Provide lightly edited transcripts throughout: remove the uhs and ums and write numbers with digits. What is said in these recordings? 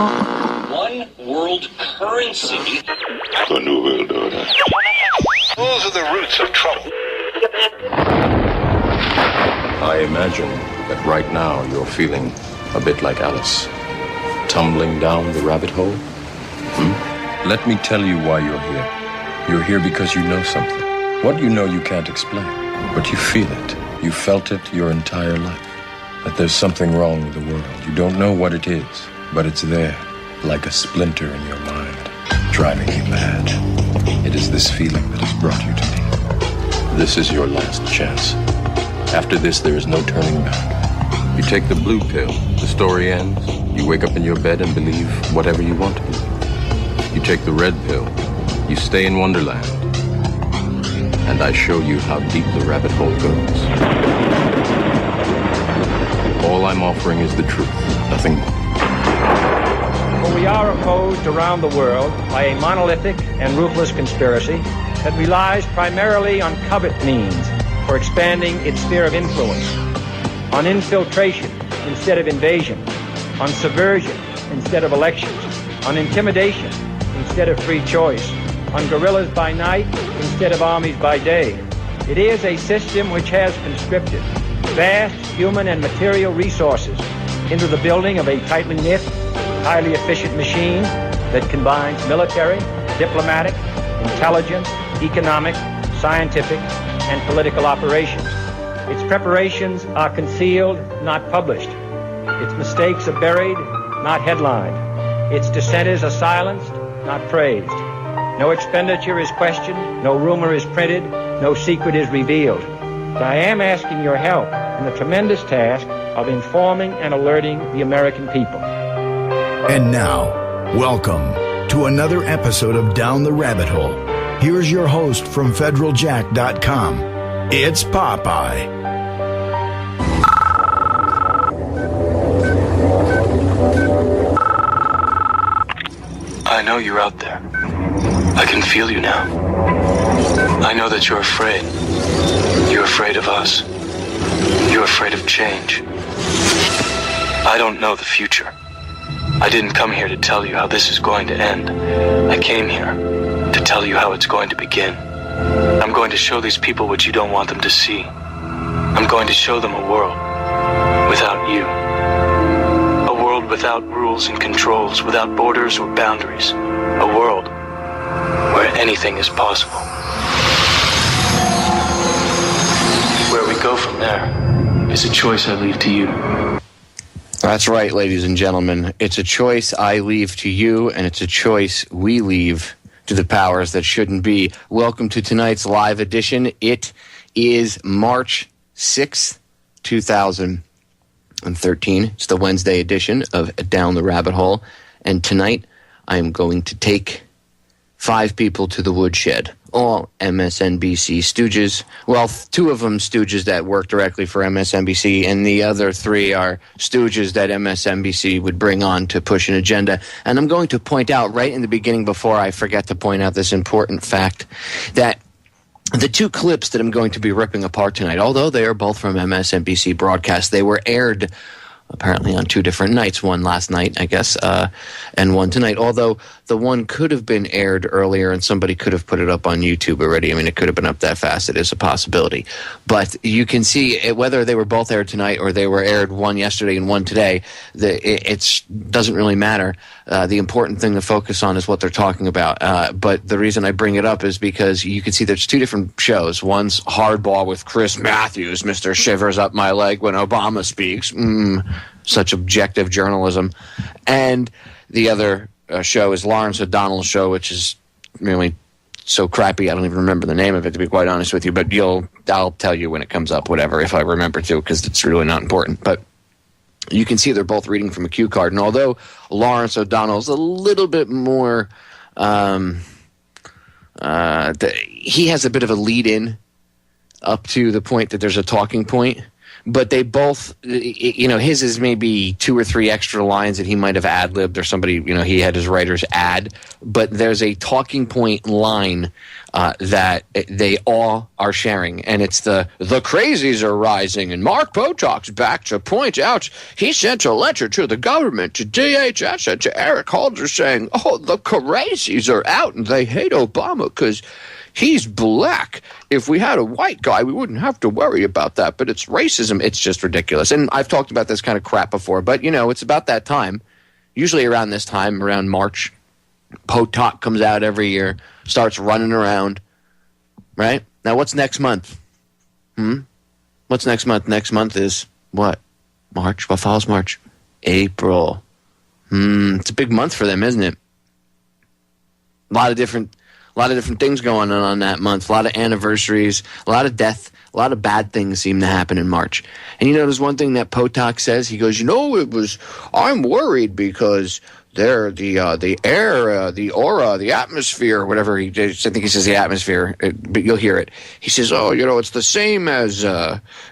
One world currency. The New World Order. Those are the roots of trouble. I imagine that right now you're feeling a bit like Alice, tumbling down the rabbit hole. Let me tell you why you're here. You're here because you know something. What you know you can't explain, but you feel it. You felt it your entire life. That there's something wrong with the world. You don't know what it is, but it's there, like a splinter in your mind, driving you mad. It is this feeling that has brought you to me. This is your last chance. After this, there is no turning back. You take the blue pill, the story ends. You wake up in your bed and believe whatever you want to believe. You take the red pill, you stay in Wonderland, and I show you how deep the rabbit hole goes. All I'm offering is the truth, nothing more. For we are opposed around the world by a monolithic and ruthless conspiracy that relies primarily on covert means for expanding its sphere of influence, on infiltration instead of invasion, on subversion instead of elections, on intimidation instead of free choice, on guerrillas by night instead of armies by day. It is a system which has conscripted vast human and material resources into the building of a tightly knit, highly efficient machine that combines military, diplomatic, intelligence, economic, scientific, and political operations. Its preparations are concealed, not published. Its mistakes are buried, not headlined. Its dissenters are silenced, not praised. No expenditure is questioned, no rumor is printed, no secret is revealed. But I am asking your help in the tremendous task of informing and alerting the American people. And now, welcome to another episode of Down the Rabbit Hole. Here's your host from federaljack.com. It's Popeye. I know you're out there. I can feel you now. I know that you're afraid. You're afraid of us. You're afraid of change. I don't know the future. I didn't come here to tell you how this is going to end. I came here to tell you how it's going to begin. I'm going to show these people what you don't want them to see. I'm going to show them a world without you. A world without rules and controls, without borders or boundaries. A world where anything is possible. Where we go from there is a choice I leave to you. That's right, ladies and gentlemen. It's a choice I leave to you, and it's a choice we leave to the powers that shouldn't be. Welcome to tonight's live edition. It is March 6th, 2013. It's the Wednesday edition of Down the Rabbit Hole. And tonight, I am going to take 5 people to the woodshed. All MSNBC stooges. Well, 2 of them stooges that work directly for MSNBC, and the other 3 are stooges that MSNBC would bring on to push an agenda. And I'm going to point out right in the beginning, before I forget to point out this important fact, that the 2 clips that I'm going to be ripping apart tonight, although they are both from MSNBC broadcasts, they were aired apparently on 2 different nights, one last night, I guess, and one tonight, although the one could have been aired earlier and somebody could have put it up on YouTube already. I mean, it could have been up that fast. It is a possibility. But you can see whether they were both aired tonight or they were aired one yesterday and one today, it doesn't really matter. The important thing to focus on is what they're talking about. But the reason I bring it up is because you can see there's 2 different shows. One's Hardball with Chris Mathews, Mr. Shivers Up My Leg When Obama Speaks. Such objective journalism. And the other show is Lawrence O'Donnell's show, which is really so crappy I don't even remember the name of it, to be quite honest with you, but I'll tell you when it comes up, whatever, if I remember to, because it's really not important. But you can see they're both reading from a cue card, and although Lawrence O'Donnell's a little bit more he has a bit of a lead-in up to the point that there's a talking point. but they both, his is maybe 2 or 3 extra lines that he might have ad-libbed or somebody, he had his writers add, but there's a talking point line that they all are sharing, and it's the crazies are rising, and Mark Potok's back to point out he sent a letter to the government, to DHS, and to Eric Holder saying, the crazies are out, and they hate Obama because he's black. If we had a white guy, we wouldn't have to worry about that, but it's racism. It's just ridiculous, and I've talked about this kind of crap before, but, it's about that time, usually around this time, around March. Potok comes out every year, starts running around, right? Now, what's next month? What's next month? Next month is what? March? What follows March? April. It's a big month for them, isn't it? A lot of different things going on that month. A lot of anniversaries, a lot of death, a lot of bad things seem to happen in March. And there's one thing that Potok says. He goes, I'm worried because they're the air, the aura, the atmosphere, whatever I think he says the atmosphere, but you'll hear it. He says, it's the same as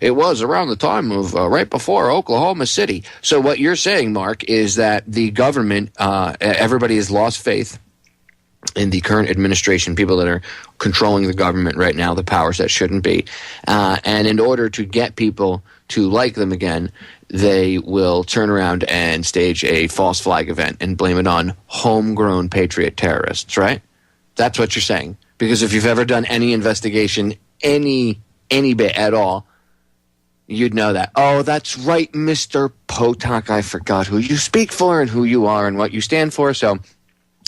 it was around the time of right before Oklahoma City. So what you're saying, Mark, is that the government, everybody has lost faith in the current administration, people that are controlling the government right now, the powers that shouldn't be. And in order to get people to like them again, they will turn around and stage a false flag event and blame it on homegrown patriot terrorists, right? That's what you're saying. Because if you've ever done any investigation, any bit at all, you'd know that. Oh, that's right, Mr. Potok. I forgot who you speak for and who you are and what you stand for. So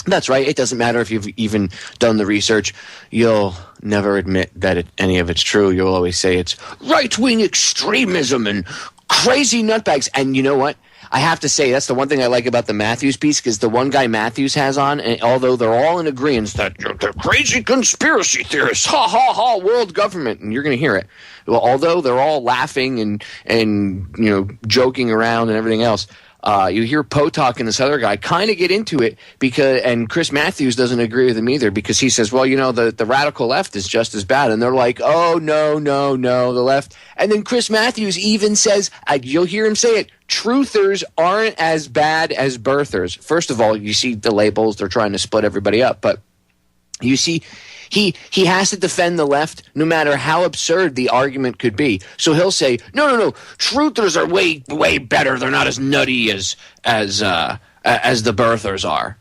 that's right. It doesn't matter if you've even done the research. You'll never admit that any of it's true. You'll always say it's right-wing extremism and crazy nutbags. And you know what? I have to say, that's the one thing I like about the Mathews piece, because the one guy Mathews has on, and although they're all in agreement that they're crazy conspiracy theorists, ha, ha, ha, world government, and you're going to hear it. Well, although they're all laughing and joking around and everything else, you hear Potok and this other guy kind of get into it and Chris Mathews doesn't agree with him either, because he says, well, the radical left is just as bad. And they're like, oh, no, the left. And then Chris Mathews even says, you'll hear him say it, truthers aren't as bad as birthers. First of all, you see the labels, they're trying to split everybody up. But you see, he has to defend the left no matter how absurd the argument could be. So he'll say, no, truthers are way, way better. They're not as nutty as the birthers are.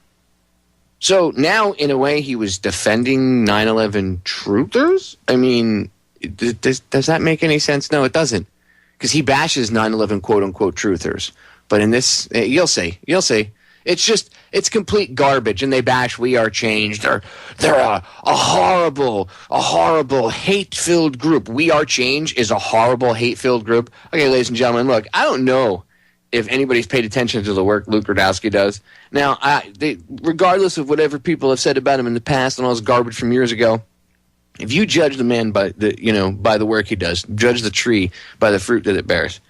So now, in a way, he was defending 9/11 truthers? I mean, does that make any sense? No, it doesn't. Because he bashes 9/11 quote-unquote truthers. But in this, you'll see. It's complete garbage, and they bash We Are Change. They're a horrible, hate-filled group. We Are Change is a horrible, hate-filled group. Okay, ladies and gentlemen, look, I don't know if anybody's paid attention to the work Luke Rudkowski does. Now, regardless of whatever people have said about him in the past and all this garbage from years ago, if you judge the man by the work he does, judge the tree by the fruit that it bears.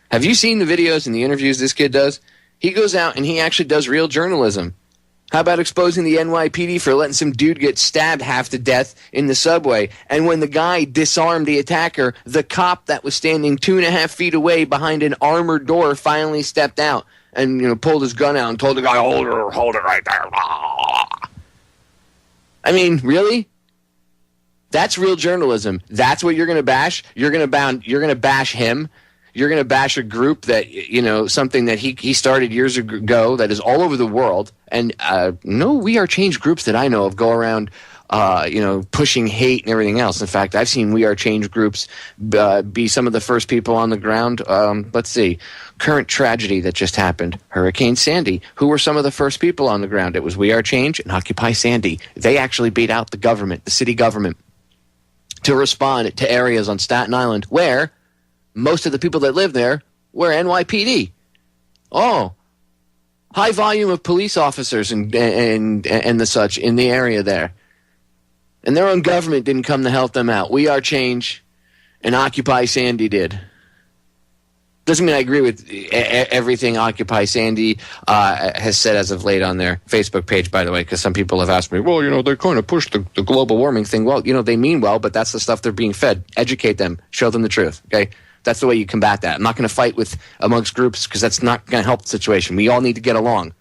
Have you seen the videos and the interviews this kid does? He goes out and he actually does real journalism. How about exposing the NYPD for letting some dude get stabbed half to death in the subway? And when the guy disarmed the attacker, the cop that was standing 2.5 feet away behind an armored door finally stepped out and pulled his gun out and told the guy, hold it right there. I mean, really? That's real journalism. That's what you're going to bash? You're going to bash him? You're going to bash a group that, something that he started years ago that is all over the world. And no We Are Change groups that I know of go around, pushing hate and everything else. In fact, I've seen We Are Change groups be some of the first people on the ground. Let's see. Current tragedy that just happened. Hurricane Sandy. Who were some of the first people on the ground? It was We Are Change and Occupy Sandy. They actually beat out the government, the city government, to respond to areas on Staten Island where most of the people that live there were NYPD. Oh, high volume of police officers and the such in the area there. And their own government didn't come to help them out. We Are Change and Occupy Sandy did. Doesn't mean I agree with everything Occupy Sandy has said as of late on their Facebook page, by the way, because some people have asked me, well, they kind of push the global warming thing. Well, they mean well, but that's the stuff they're being fed. Educate them. Show them the truth, okay? That's the way you combat that. I'm not going to fight amongst groups because that's not going to help the situation. We all need to get along.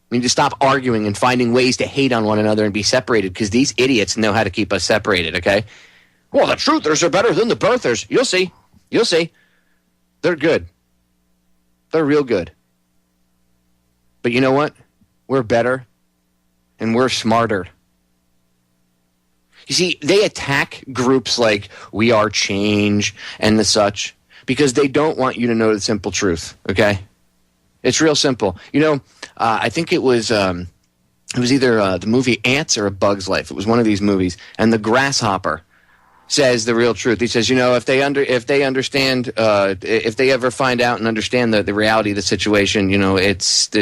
We need to stop arguing and finding ways to hate on one another and be separated because these idiots know how to keep us separated, okay? Well, the truthers are better than the birthers. You'll see. You'll see. They're good. They're real good. But you know what? We're better and we're smarter. You see, they attack groups like We Are Change and the such because they don't want you to know the simple truth, okay? It's real simple. You know, I think it was either the movie Ants or A Bug's Life. It was one of these movies. And the grasshopper says the real truth. He says, you know, if they understand, if they ever find out and understand the reality of the situation, you know,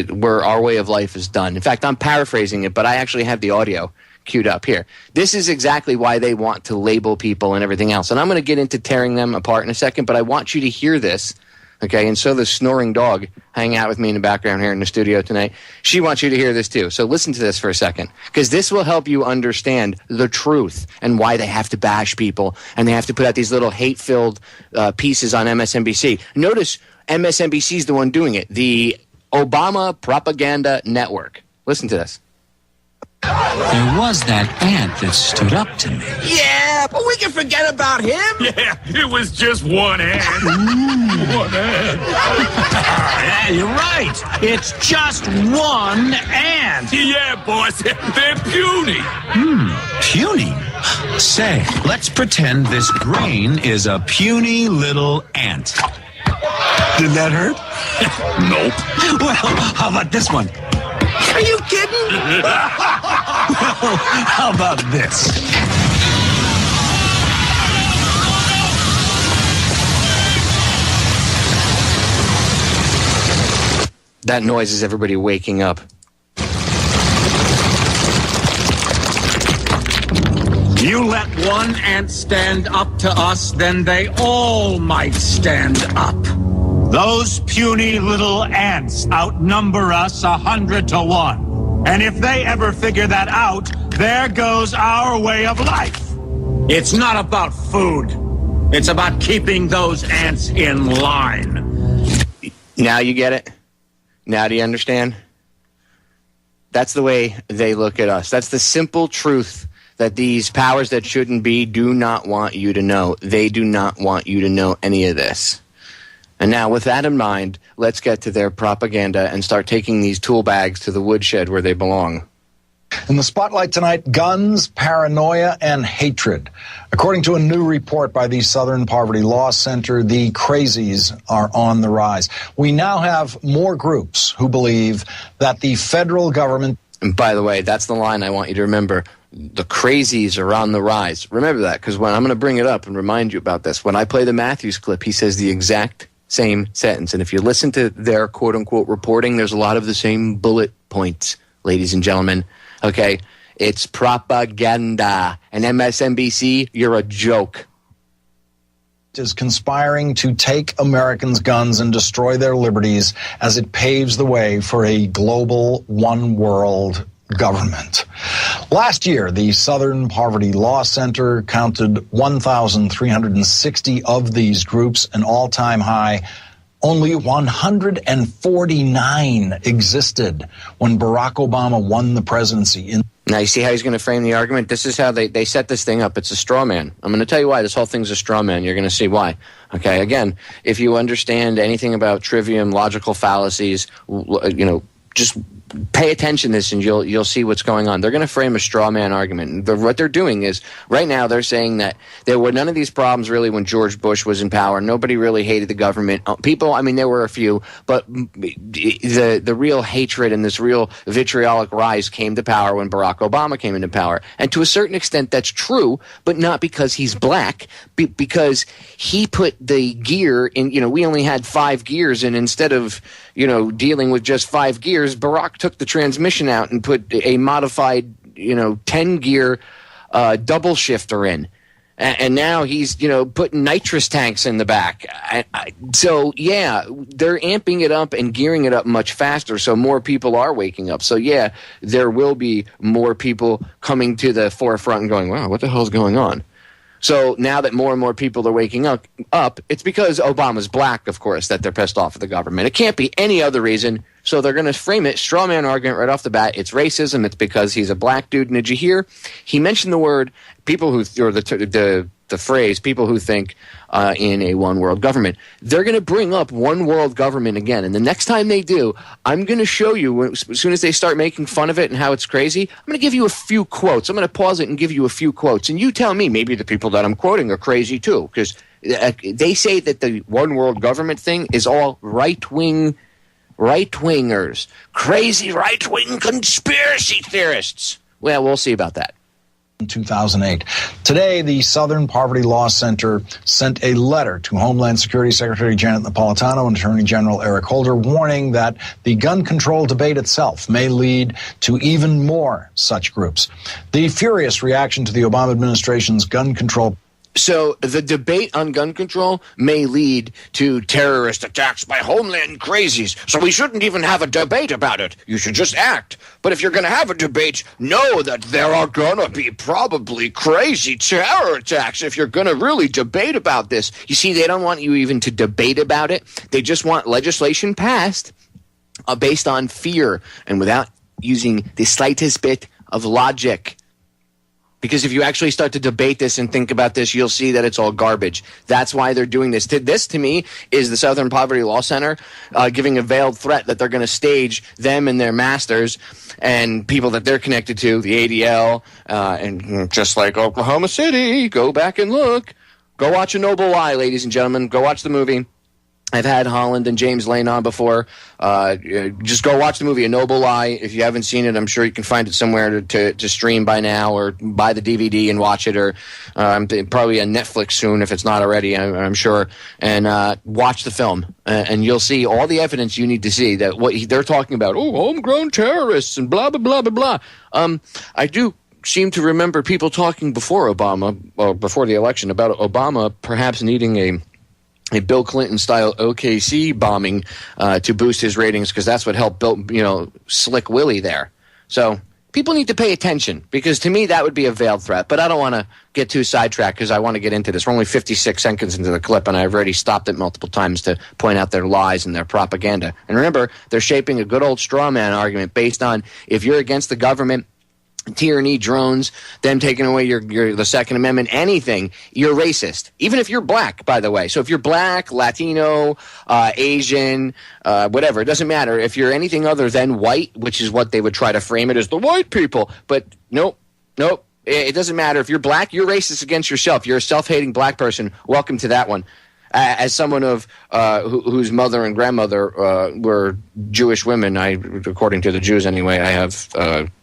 where our way of life is done. In fact, I'm paraphrasing it, but I actually have the audio queued up here. This is exactly why they want to label people and everything else. And I'm going to get into tearing them apart in a second, but I want you to hear this, okay? And so the snoring dog hanging out with me in the background here in the studio tonight, she wants you to hear this too. So listen to this for a second, because this will help you understand the truth and why they have to bash people and they have to put out these little hate-filled pieces on MSNBC. Notice MSNBC is the one doing it, the Obama Propaganda Network. Listen to this. There was that ant that stood up to me. Yeah, but we can forget about him. Yeah, it was just one ant. One ant. Yeah, you're right. It's just one ant. Yeah, boss, they're puny. Puny? Say, let's pretend this brain is a puny little ant. Did that hurt? Nope. Well, how about this one? Are you kidding? Well, how about this? That noise is everybody waking up. You let one ant stand up to us, then they all might stand up. Those puny little ants outnumber us 100 to 1. And if they ever figure that out, there goes our way of life. It's not about food. It's about keeping those ants in line. Now you get it? Now do you understand? That's the way they look at us. That's the simple truth that these powers that shouldn't be do not want you to know. They do not want you to know any of this. And now, with that in mind, let's get to their propaganda and start taking these tool bags to the woodshed where they belong. In the spotlight tonight, guns, paranoia, and hatred. According to a new report by the Southern Poverty Law Center, the crazies are on the rise. We now have more groups who believe that the federal government... And by the way, that's the line I want you to remember. The crazies are on the rise. Remember that, because when I'm going to bring it up and remind you about this. When I play the Mathews clip, he says the exact same sentence. And if you listen to their quote-unquote reporting, there's a lot of the same bullet points, ladies and gentlemen. Okay? It's propaganda. And MSNBC, you're a joke. Is conspiring to take Americans' guns and destroy their liberties as it paves the way for a global one-world government. Last year, the Southern Poverty Law Center counted 1,360 of these groups, an all-time high. Only 149 existed when Barack Obama won the presidency. Now, you see how he's going to frame the argument? This is how they set this thing up. It's a straw man. I'm going to tell you why this whole thing's a straw man. You're going to see why. Okay, again, if you understand anything about trivium, logical fallacies, you know, just pay attention to this and you'll see what's going on. They're going to frame a straw man argument. What they're doing is, right now, they're saying that there were none of these problems really when George Bush was in power. Nobody really hated the government. People, I mean, there were a few, but the real hatred and this real vitriolic rise came to power when Barack Obama came into power. And to a certain extent, that's true, but not because he's black, because he put the gear in, you know, we only had 5 gears, and instead of, you know, dealing with just 5 gears, Barack took the transmission out and put a modified, you know, 10-gear double shifter in. And now he's, you know, putting nitrous tanks in the back. So, yeah, they're amping it up and gearing it up much faster, so more people are waking up. So, yeah, there will be more people coming to the forefront and going, wow, what the hell's going on? So now that more and more people are waking up, it's because Obama's black, of course, that they're pissed off at the government. It can't be any other reason. So they're going to frame it, straw man argument right off the bat. It's racism. It's because he's a black dude. And did you hear? He mentioned the word people who, or the phrase, people who think in a one world government. They're going to bring up one world government again. And the next time they do, I'm going to show you, as soon as they start making fun of it and how it's crazy, I'm going to give you a few quotes. I'm going to pause it and give you a few quotes. And you tell me, maybe the people that I'm quoting are crazy too. Because they say that the one world government thing is all right-wingers, crazy right-wing conspiracy theorists. Well, we'll see about that. In 2008. Today, the Southern Poverty Law Center sent a letter to Homeland Security Secretary Janet Napolitano and Attorney General Eric Holder warning that the gun control debate itself may lead to even more such groups. The furious reaction to the Obama administration's gun control. So the debate on gun control may lead to terrorist attacks by homeland crazies. So we shouldn't even have a debate about it. You should just act. But if you're going to have a debate, know that there are going to be probably crazy terror attacks if you're going to really debate about this. You see, they don't want you even to debate about it. They just want legislation passed based on fear and without using the slightest bit of logic. Because if you actually start to debate this and think about this, you'll see that it's all garbage. That's why they're doing this. This, to me, is the Southern Poverty Law Center giving a veiled threat that they're going to stage them and their masters and people that they're connected to, the ADL, and just like Oklahoma City, go back and look. Go watch A Noble Lie, ladies and gentlemen. Go watch the movie. I've had Holland and James Lane on before. Just go watch the movie A Noble Lie. If you haven't seen it, I'm sure you can find it somewhere to stream by now, or buy the DVD and watch it, or probably on Netflix soon if it's not already, I'm sure. And watch the film, and you'll see all the evidence you need to see that what they're talking about, homegrown terrorists and blah, blah, blah, blah, blah. I do seem to remember people talking before Obama, or before the election, about Obama perhaps needing a Bill Clinton-style OKC bombing to boost his ratings, because that's what helped build, Slick Willie there. So people need to pay attention, because to me that would be a veiled threat. But I don't want to get too sidetracked, because I want to get into this. We're only 56 seconds into the clip, and I've already stopped it multiple times to point out their lies and their propaganda. And remember, they're shaping a good old straw man argument based on if you're against the government, tyranny, drones, them taking away the Second Amendment, anything, you're racist. Even if you're black, by the way. So if you're black, Latino, Asian, whatever, it doesn't matter. If you're anything other than white, which is what they would try to frame it as, the white people. But nope. It doesn't matter. If you're black, you're racist against yourself. You're a self-hating black person. Welcome to that one. As someone of whose mother and grandmother were Jewish women, according to the Jews anyway, I have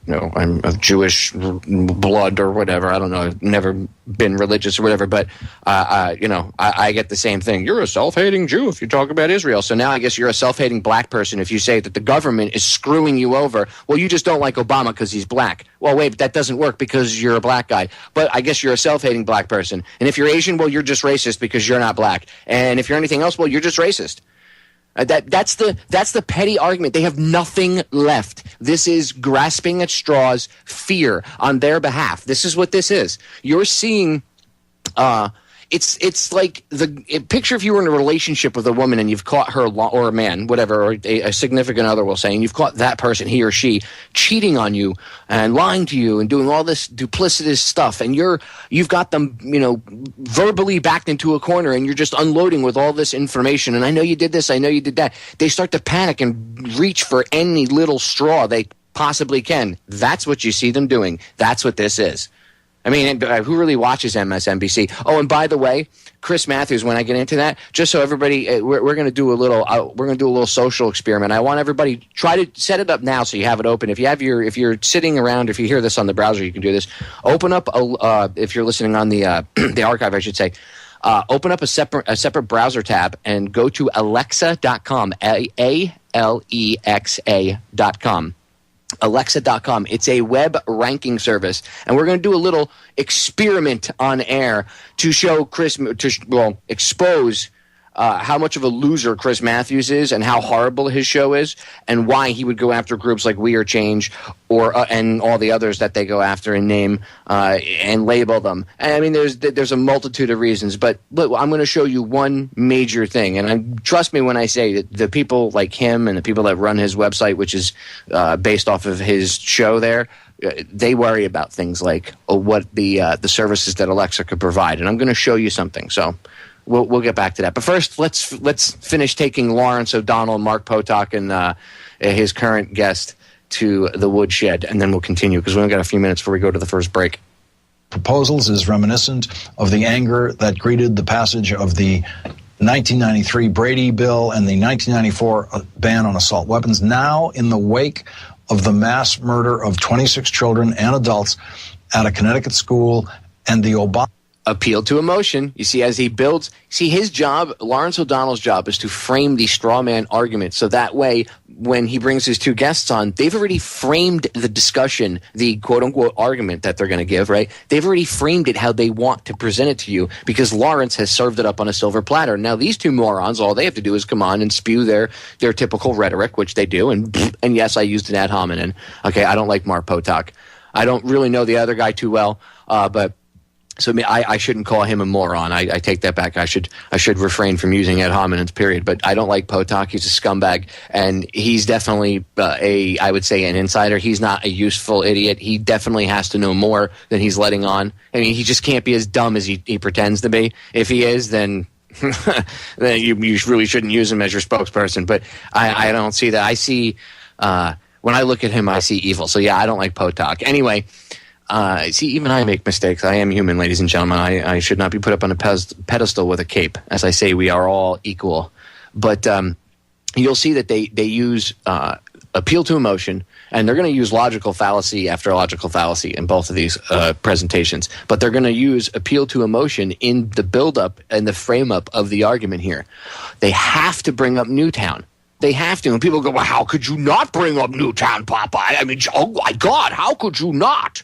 I'm of Jewish blood or whatever. I don't know. I've never been religious or whatever, but I get the same thing. You're a self-hating Jew if you talk about Israel. So now I guess you're a self-hating black person if you say that the government is screwing you over. Well, you just don't like Obama because he's black. Well, wait, but that doesn't work because you're a black guy. But I guess you're a self-hating black person. And if you're Asian, well, you're just racist because you're not black. And if you're anything else, well, you're just racist. That's the petty argument. They have nothing left. This is grasping at straws, fear on their behalf. This is what this is. You're seeing it's like picture if you were in a relationship with a woman and you've caught her, or a man, whatever, or a significant other, we'll say, and you've caught that person, he or she, cheating on you and lying to you and doing all this duplicitous stuff, and you've got them, verbally backed into a corner, and you're just unloading with all this information, and I know you did this, I know you did that. They start to panic and reach for any little straw they possibly can. That's what you see them doing. That's what this is. I mean, who really watches MSNBC? Oh, and by the way, Chris Mathews, when I get into that, just so everybody, we're going to do a little social experiment. I want everybody, try to set it up now so you have it open. If you're sitting around, if you hear this on the browser, you can do this. Open up if you're listening on the the archive, I should say. Open up a separate browser tab and go to Alexa.com, Alexa.com. Alexa.com. It's a web ranking service, and we're going to do a little experiment on air to show expose how much of a loser Chris Mathews is and how horrible his show is and why he would go after groups like We Are Change or and all the others that they go after and name and label them. And I mean, there's a multitude of reasons, but look, I'm going to show you one major thing. And trust me when I say that the people like him and the people that run his website, which is based off of his show there, they worry about things like what the services that Alexa could provide. And I'm going to show you something. So we'll get back to that. But first, let's finish taking Lawrence O'Donnell, Mark Potok, and his current guest to the woodshed, and then we'll continue because we only got a few minutes before we go to the first break. Proposals is reminiscent of the anger that greeted the passage of the 1993 Brady Bill and the 1994 ban on assault weapons. Now, in the wake of the mass murder of 26 children and adults at a Connecticut school and the Obama appeal to emotion. You see, as he builds, his job, Lawrence O'Donnell's job, is to frame the straw man argument. So that way, when he brings his two guests on, they've already framed the discussion, the quote unquote argument that they're going to give, right? They've already framed it how they want to present it to you because Lawrence has served it up on a silver platter. Now, these two morons, all they have to do is come on and spew their typical rhetoric, which they do. And yes, I used an ad hominem. Okay, I don't like Mark Potok. I don't really know the other guy too well, but so I shouldn't call him a moron. I take that back. I should refrain from using ad hominems, period. But I don't like Potok. He's a scumbag, and he's definitely I would say an insider. He's not a useful idiot. He definitely has to know more than he's letting on. I mean, he just can't be as dumb as he pretends to be. If he is, then then you really shouldn't use him as your spokesperson. But I don't see that. I see when I look at him, I see evil. So yeah, I don't like Potok. Anyway. See, even I make mistakes. I am human, ladies and gentlemen. I should not be put up on a pedestal with a cape. As I say, we are all equal. But you'll see that they use appeal to emotion, and they're going to use logical fallacy after logical fallacy in both of these presentations. But they're going to use appeal to emotion in the build-up and the frame-up of the argument here. They have to bring up Newtown. They have to. And people go, well, how could you not bring up Newtown, Popeye? I mean, oh, my God, how could you not?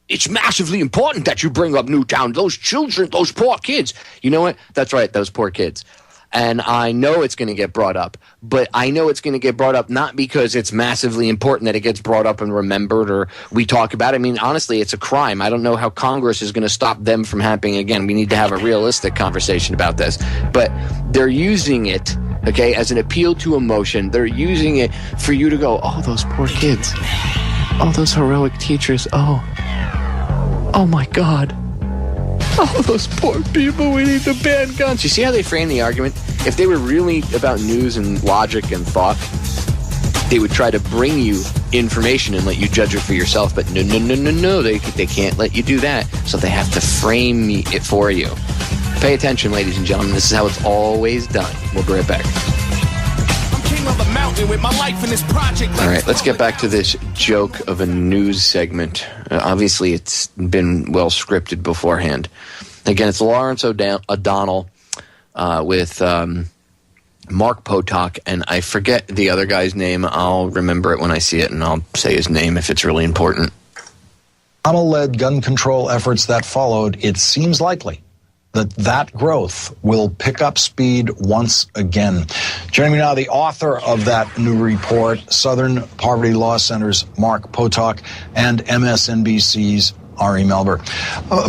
It's massively important that you bring up Newtown. Those children, those poor kids. You know what? That's right, those poor kids. And I know it's going to get brought up. But I know it's going to get brought up not because it's massively important that it gets brought up and remembered or we talk about it. I mean, honestly, it's a crime. I don't know how Congress is going to stop them from happening again. We need to have a realistic conversation about this. But they're using it, okay, as an appeal to emotion. They're using it for you to go, oh, those poor kids. Oh, those heroic teachers. Oh my God. Oh, those poor people, we need to ban guns. You see how they frame the argument? If they were really about news and logic and thought, they would try to bring you information and let you judge it for yourself. But no, they can't let you do that. So they have to frame it for you. Pay attention, ladies and gentlemen. This is how it's always done. We'll be right back. All right, let's get back to this joke of a news segment. Obviously, it's been well scripted beforehand. Again, it's Lawrence O'Donnell with Mark Potok, and I forget the other guy's name. I'll remember it when I see it, and I'll say his name if it's really important. Obama-led gun control efforts that followed, it seems likely that growth will pick up speed once again. Joining me now, the author of that new report, Southern Poverty Law Center's Mark Potok and MSNBC's Ari Melber.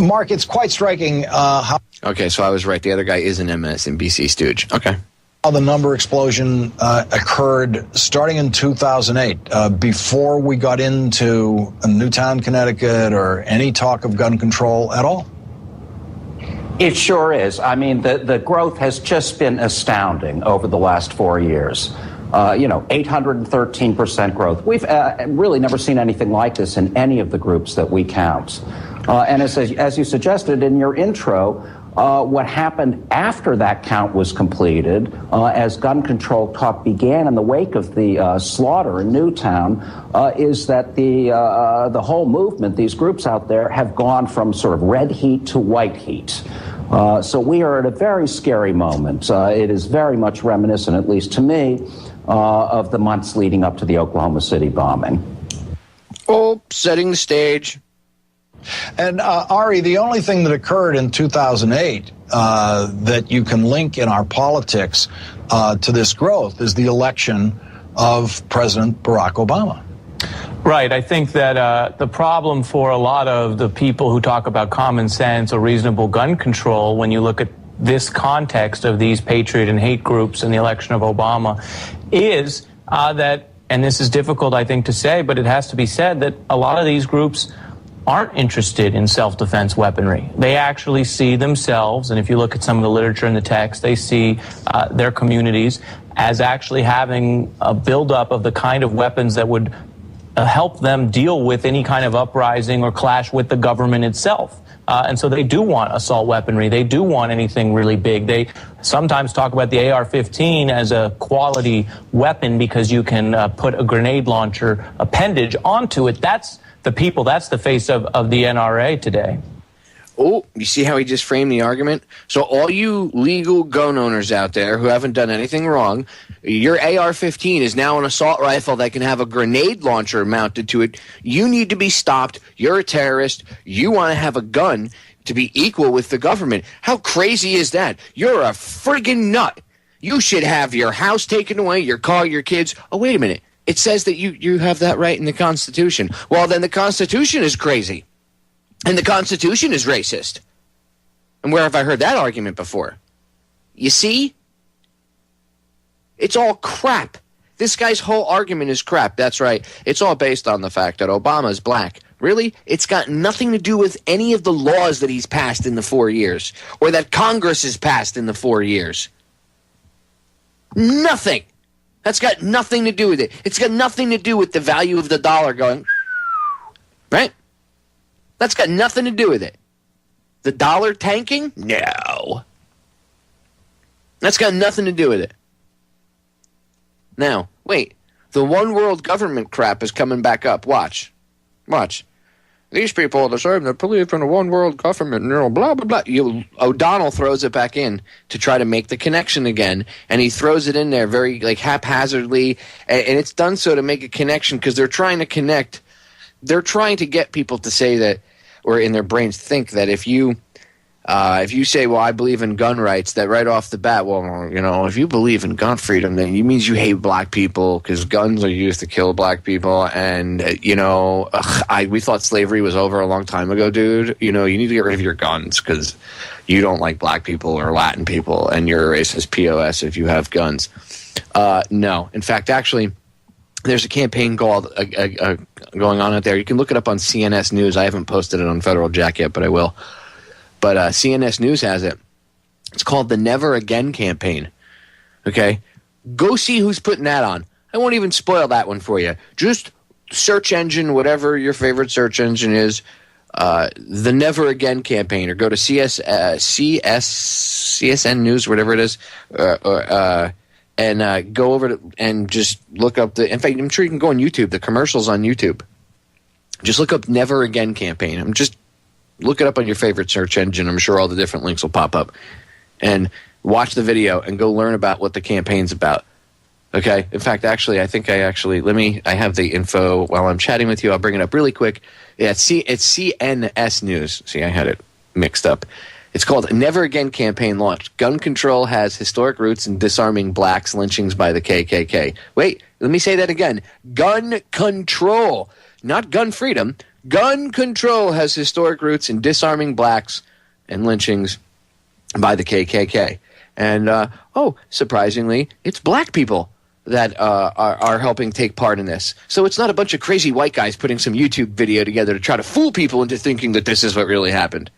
Mark, it's quite striking how... Okay, so I was right. The other guy is an MSNBC stooge. Okay. How the number explosion occurred starting in 2008, before we got into Newtown, Connecticut, or any talk of gun control at all. It sure is. I mean, the growth has just been astounding over the last 4 years. 813% growth. We've really never seen anything like this in any of the groups that we count. And as you suggested in your intro, what happened after that count was completed, as gun control talk began in the wake of the slaughter in Newtown, is that the whole movement, these groups out there, have gone from sort of red heat to white heat. So we are at a very scary moment. It is very much reminiscent, at least to me, of the months leading up to the Oklahoma City bombing. Oh, setting the stage. And Ari, the only thing that occurred in 2008 that you can link in our politics to this growth is the election of President Barack Obama. Right. I think that the problem for a lot of the people who talk about common sense or reasonable gun control, when you look at this context of these patriot and hate groups and the election of Obama, is that, and this is difficult, I think, to say, but it has to be said, that a lot of these groups aren't interested in self-defense weaponry. They actually see themselves, and if you look at some of the literature in the text, they see their communities as actually having a buildup of the kind of weapons that would help them deal with any kind of uprising or clash with the government itself. And so they do want assault weaponry. They do want anything really big. They sometimes talk about the AR-15 as a quality weapon because you can put a grenade launcher appendage onto it. That's the people, that's the face of the NRA today. Oh, you see how he just framed the argument? So all you legal gun owners out there who haven't done anything wrong, your AR-15 is now an assault rifle that can have a grenade launcher mounted to it. You need to be stopped. You're a terrorist. You want to have a gun to be equal with the government. How crazy is that? You're a friggin' nut. You should have your house taken away, your car, your kids. Oh, wait a minute. It says that you have that right in the Constitution. Well, then the Constitution is crazy. And the Constitution is racist. And where have I heard that argument before? You see? It's all crap. This guy's whole argument is crap. That's right. It's all based on the fact that Obama's black. Really? It's got nothing to do with any of the laws that he's passed in the 4 years. Or that Congress has passed in the 4 years. Nothing. That's got nothing to do with it. It's got nothing to do with the value of the dollar going, right? That's got nothing to do with it. The dollar tanking? No. That's got nothing to do with it. Now, wait. The one world government crap is coming back up. Watch. Watch. These people deserve to believe in a one world government, blah, blah, blah. O'Donnell throws it back in to try to make the connection again, and he throws it in there very haphazardly, and it's done so to make a connection because they're trying to connect. They're trying to get people to say that, or in their brains think that if you say, well, I believe in gun rights, that right off the bat, well, if you believe in gun freedom, then it means you hate black people because guns are used to kill black people. And, we thought slavery was over a long time ago, dude. You need to get rid of your guns because you don't like black people or Latin people and you're a racist POS if you have guns. No. In fact, actually, there's a campaign going on out there. You can look it up on CNS News. I haven't posted it on Federal Jack yet, but I will. But CNS News has it. It's called the Never Again campaign. Okay? Go see who's putting that on. I won't even spoil that one for you. Just search engine, whatever your favorite search engine is, the Never Again campaign, or go to CSN News, whatever it is, and go over to, and just look up in fact, I'm sure you can go on YouTube. The commercial's on YouTube. Just look up Never Again campaign. Look it up on your favorite search engine. I'm sure all the different links will pop up. And watch the video and go learn about what the campaign's about. Okay? In fact, actually, I think I have the info while I'm chatting with you. I'll bring it up really quick. Yeah, it's CNS News. See, I had it mixed up. It's called Never Again Campaign Launched. Gun control has historic roots in disarming blacks, lynchings by the KKK. Wait, let me say that again. Gun control, not gun freedom. Gun control has historic roots in disarming blacks and lynchings by the KKK. And, surprisingly, it's black people that are helping take part in this. So it's not a bunch of crazy white guys putting some YouTube video together to try to fool people into thinking that this is what really happened.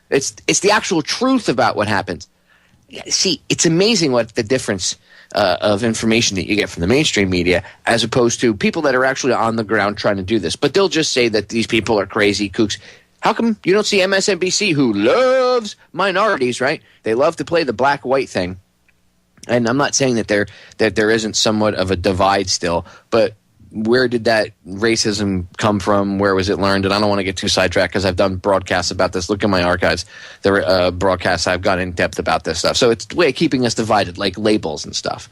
It's the actual truth about what happened. See, it's amazing what the difference of information that you get from the mainstream media as opposed to people that are actually on the ground trying to do this. But they'll just say that these people are crazy kooks. How come you don't see MSNBC, who loves minorities, right? They love to play the black-white thing. And I'm not saying that there isn't somewhat of a divide still, but where did that racism come from? Where was it learned? And I don't want to get too sidetracked because I've done broadcasts about this. Look in my archives. There were broadcasts I've gone in depth about this stuff. So it's a way of keeping us divided, like labels and stuff.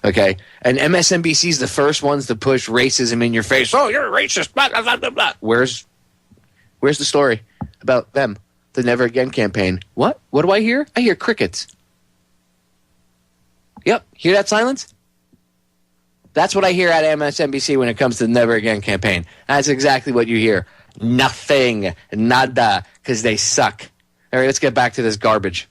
Okay? And MSNBC's the first ones to push racism in your face. Oh, you're a racist, blah, blah, blah, blah, blah. Where's Where's the story about them? The Never Again campaign. What? What do I hear? I hear crickets. Yep. Hear that silence? That's what I hear at MSNBC when it comes to the Never Again campaign. That's exactly what you hear. Nothing. Nada. Because they suck. All right, let's get back to this garbage.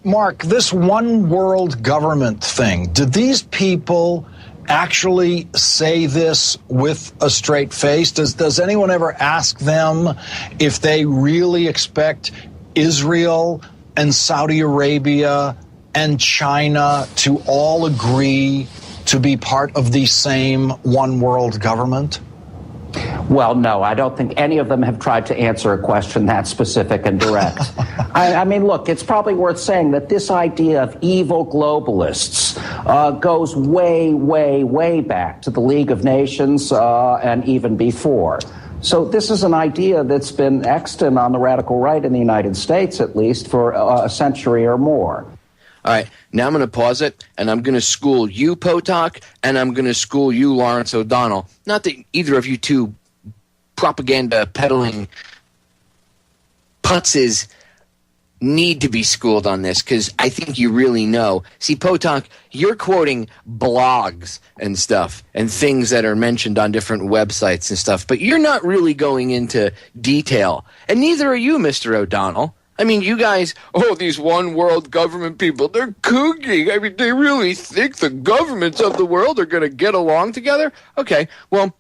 Mark, this one world government thing, did these people actually say this with a straight face? Does anyone ever ask them if they really expect Israel and Saudi Arabia and China to all agree to be part of the same one world government? Well, no, I don't think any of them have tried to answer a question that specific and direct. I mean, look, it's probably worth saying that this idea of evil globalists goes way, way, way back to the League of Nations and even before. So this is an idea that's been extant on the radical right in the United States, at least, for a century or more. All right, now I'm going to pause it, and I'm going to school you, Potok, and I'm going to school you, Lawrence O'Donnell. Not that either of you two propaganda-peddling putzes need to be schooled on this, because I think you really know. See, Potok, you're quoting blogs and stuff and things that are mentioned on different websites and stuff, but you're not really going into detail. And neither are you, Mr. O'Donnell. I mean, you guys, these one world government people, they're kooky. I mean, they really think the governments of the world are going to get along together? Okay, well,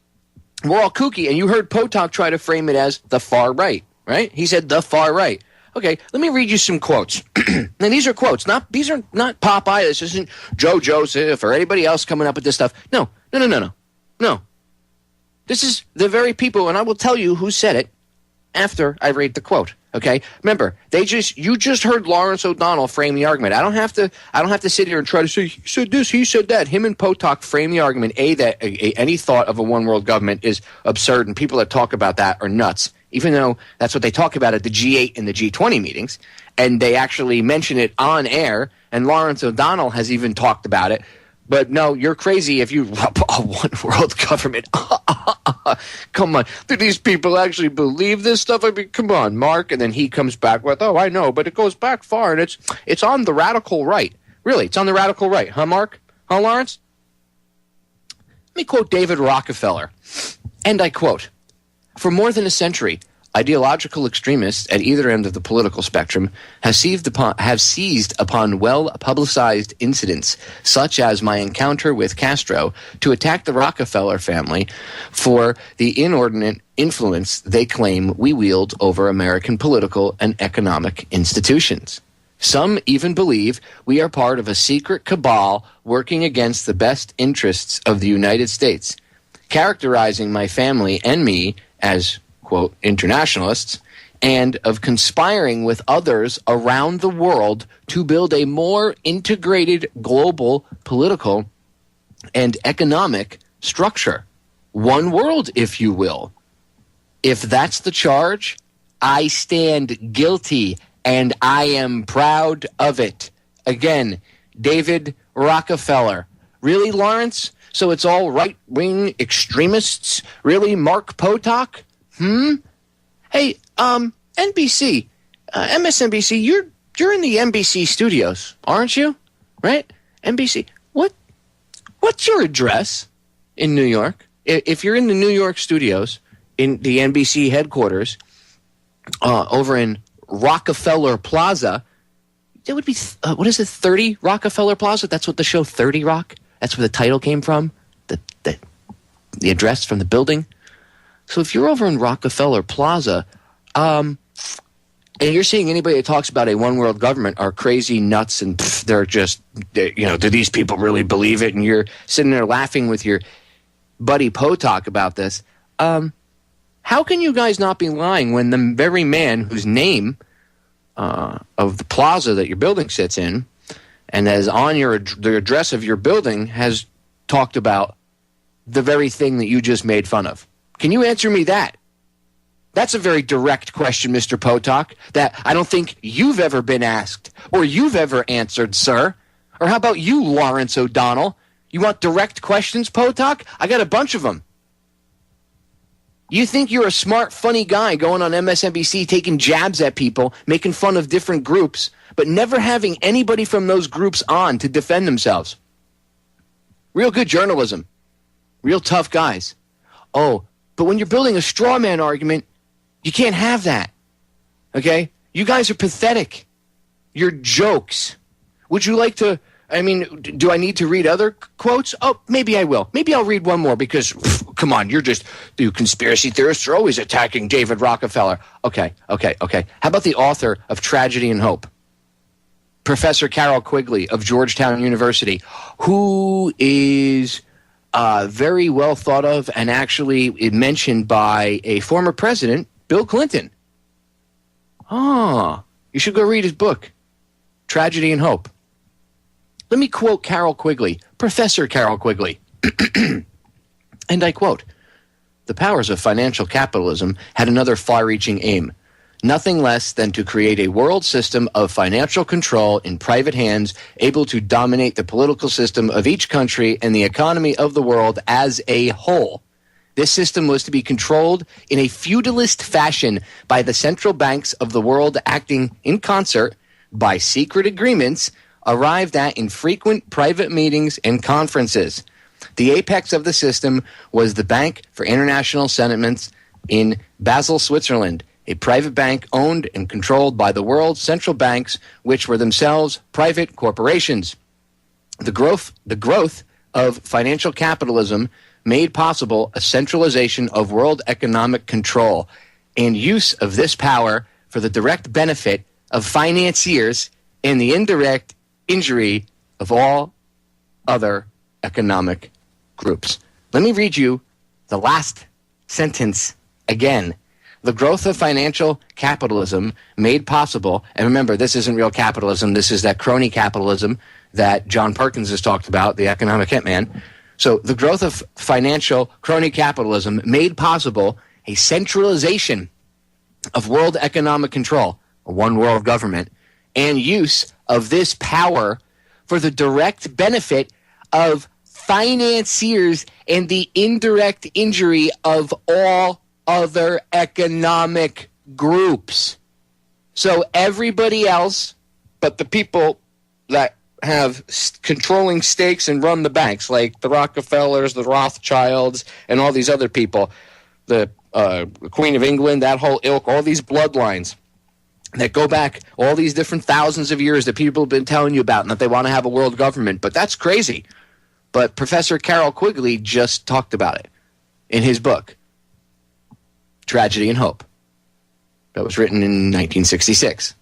we're all kooky, and you heard Potok try to frame it as the far right, right? He said the far right. Okay, let me read you some quotes. And these are quotes. These are not Popeye. This isn't Joe Joseph or anybody else coming up with this stuff. No. This is the very people, and I will tell you who said it after I read the quote. Okay, remember, you just heard Lawrence O'Donnell frame the argument. I don't have to sit here and try to say he said this, he said that. Him and Potok frame the argument. That any thought of a one world government is absurd, and people that talk about that are nuts. Even though that's what they talk about at the G8 and the G20 meetings, and they actually mention it on air. And Lawrence O'Donnell has even talked about it. But no, you're crazy if you a one world government. Come on. Do these people actually believe this stuff? I mean, come on, Mark. And then he comes back with, I know, but it goes back far, and it's on the radical right. Really, it's on the radical right. Huh, Mark? Huh, Lawrence? Let me quote David Rockefeller. And I quote, "For more than a century, ideological extremists at either end of the political spectrum have seized upon well-publicized incidents, such as my encounter with Castro, to attack the Rockefeller family for the inordinate influence they claim we wield over American political and economic institutions. Some even believe we are part of a secret cabal working against the best interests of the United States, characterizing my family and me as, quote, internationalists, and of conspiring with others around the world to build a more integrated global political and economic structure. One world, if you will. If that's the charge, I stand guilty, and I am proud of it." Again, David Rockefeller. Really, Lawrence? So it's all right-wing extremists? Really, Mark Potok? Hey, NBC, MSNBC, you're in the NBC studios, aren't you? Right? NBC. What's your address in New York? If you're in the New York studios, in the NBC headquarters, over in Rockefeller Plaza, it would be, 30 Rockefeller Plaza? That's what the show 30 Rock? That's where the title came from? The address from the building? So if you're over in Rockefeller Plaza, and you're seeing anybody that talks about a one-world government are crazy nuts, and they're just, do these people really believe it? And you're sitting there laughing with your buddy Potok about this. How can you guys not be lying when the very man whose name of the plaza that your building sits in, and as on the address of your building, has talked about the very thing that you just made fun of? Can you answer me that? That's a very direct question, Mr. Potok, that I don't think you've ever been asked or you've ever answered, sir. Or how about you, Lawrence O'Donnell? You want direct questions, Potok? I got a bunch of them. You think you're a smart, funny guy going on MSNBC taking jabs at people, making fun of different groups, but never having anybody from those groups on to defend themselves. Real good journalism. Real tough guys. Oh, but when you're building a straw man argument, you can't have that. Okay? You guys are pathetic. You're jokes. Would you like to, do I need to read other quotes? Oh, maybe I will. Maybe I'll read one more because, come on, you conspiracy theorists are always attacking David Rockefeller. Okay. How about the author of Tragedy and Hope? Professor Carroll Quigley of Georgetown University, who is very well thought of and actually mentioned by a former president, Bill Clinton. You should go read his book, Tragedy and Hope. Let me quote Carroll Quigley, Professor Carroll Quigley. And I quote, "The powers of financial capitalism had another far-reaching aim, nothing less than to create a world system of financial control in private hands, able to dominate the political system of each country and the economy of the world as a whole. This system was to be controlled in a feudalist fashion by the central banks of the world acting in concert by secret agreements arrived at in frequent private meetings and conferences. The apex of the system was the Bank for International Settlements in Basel, Switzerland, a private bank owned and controlled by the world's central banks, which were themselves private corporations. The growth of financial capitalism made possible a centralization of world economic control and use of this power for the direct benefit of financiers and the indirect injury of all other economic groups." Let me read you the last sentence again. The growth of financial capitalism made possible, and remember, this isn't real capitalism, this is that crony capitalism that John Perkins has talked about, the economic hitman. So the growth of financial crony capitalism made possible a centralization of world economic control, a one world government, and use of this power for the direct benefit of financiers and the indirect injury of all other economic groups. So everybody else but the people that have controlling stakes and run the banks, like the Rockefellers, the Rothschilds, and all these other people, the Queen of England, that whole ilk, all these bloodlines that go back all these different thousands of years that people have been telling you about and that they want to have a world government. But that's crazy. But Professor Carroll Quigley just talked about it in his book, Tragedy and Hope, that was written in 1966.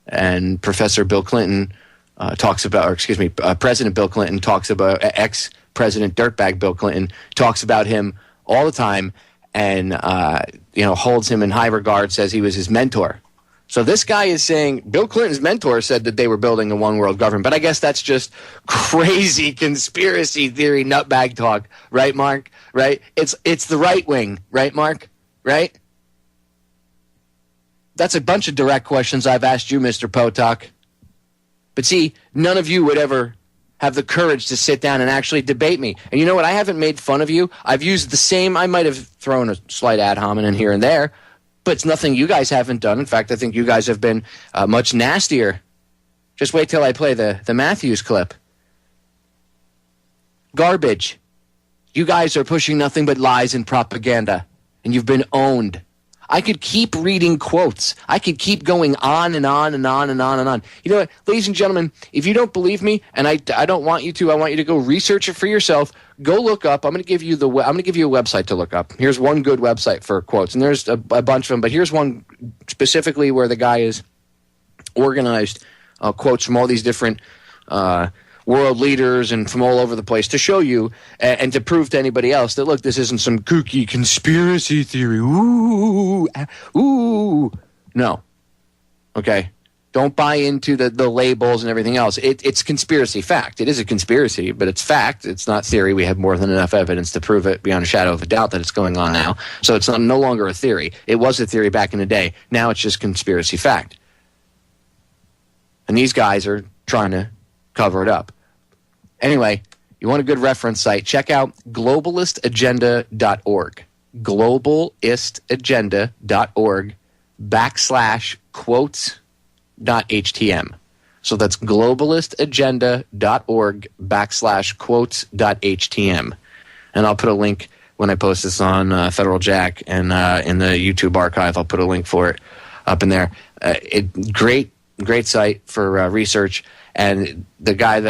And Professor Bill Clinton President Bill Clinton talks about, ex-President Dirtbag Bill Clinton talks about him all the time and, holds him in high regard, says he was his mentor. So this guy is saying Bill Clinton's mentor said that they were building a one world government, but I guess that's just crazy conspiracy theory nutbag talk, right, Mark? Right? It's the right wing, right, Mark? Right? That's a bunch of direct questions I've asked you, Mr. Potok. But see, none of you would ever have the courage to sit down and actually debate me. And you know what? I haven't made fun of you. I've used the same. I might have thrown a slight ad hominem here and there, but it's nothing you guys haven't done. In fact, I think you guys have been much nastier. Just wait till I play the Mathews clip. Garbage. You guys are pushing nothing but lies and propaganda, and you've been owned. I could keep reading quotes. I could keep going on and on and on and on and on. You know what, ladies and gentlemen, if you don't believe me, and I don't want you to, I want you to go research it for yourself. Go look up. I'm going to give you a website to look up. Here's one good website for quotes, and there's a bunch of them, but here's one specifically where the guy is organized quotes from all these different world leaders and from all over the place to show you and to prove to anybody else that, look, this isn't some kooky conspiracy theory. Ooh. No. Okay? Don't buy into the labels and everything else. It's conspiracy fact. It is a conspiracy, but it's fact. It's not theory. We have more than enough evidence to prove it beyond a shadow of a doubt that it's going on now. So it's no longer a theory. It was a theory back in the day. Now it's just conspiracy fact. And these guys are trying to cover it up. Anyway, you want a good reference site, check out globalistagenda.org. globalistagenda.org/quotes.htm. So that's globalistagenda.org/quotes.htm. And I'll put a link when I post this on Federal Jack, and in the YouTube archive, I'll put a link for it up in there. Great site for research. And the guy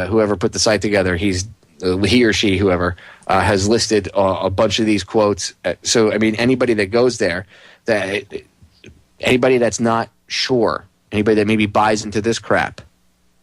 whoever put the site together, he or she, whoever, has listed a bunch of these quotes. So, I mean, anybody that goes there, anybody that's not sure, anybody that maybe buys into this crap,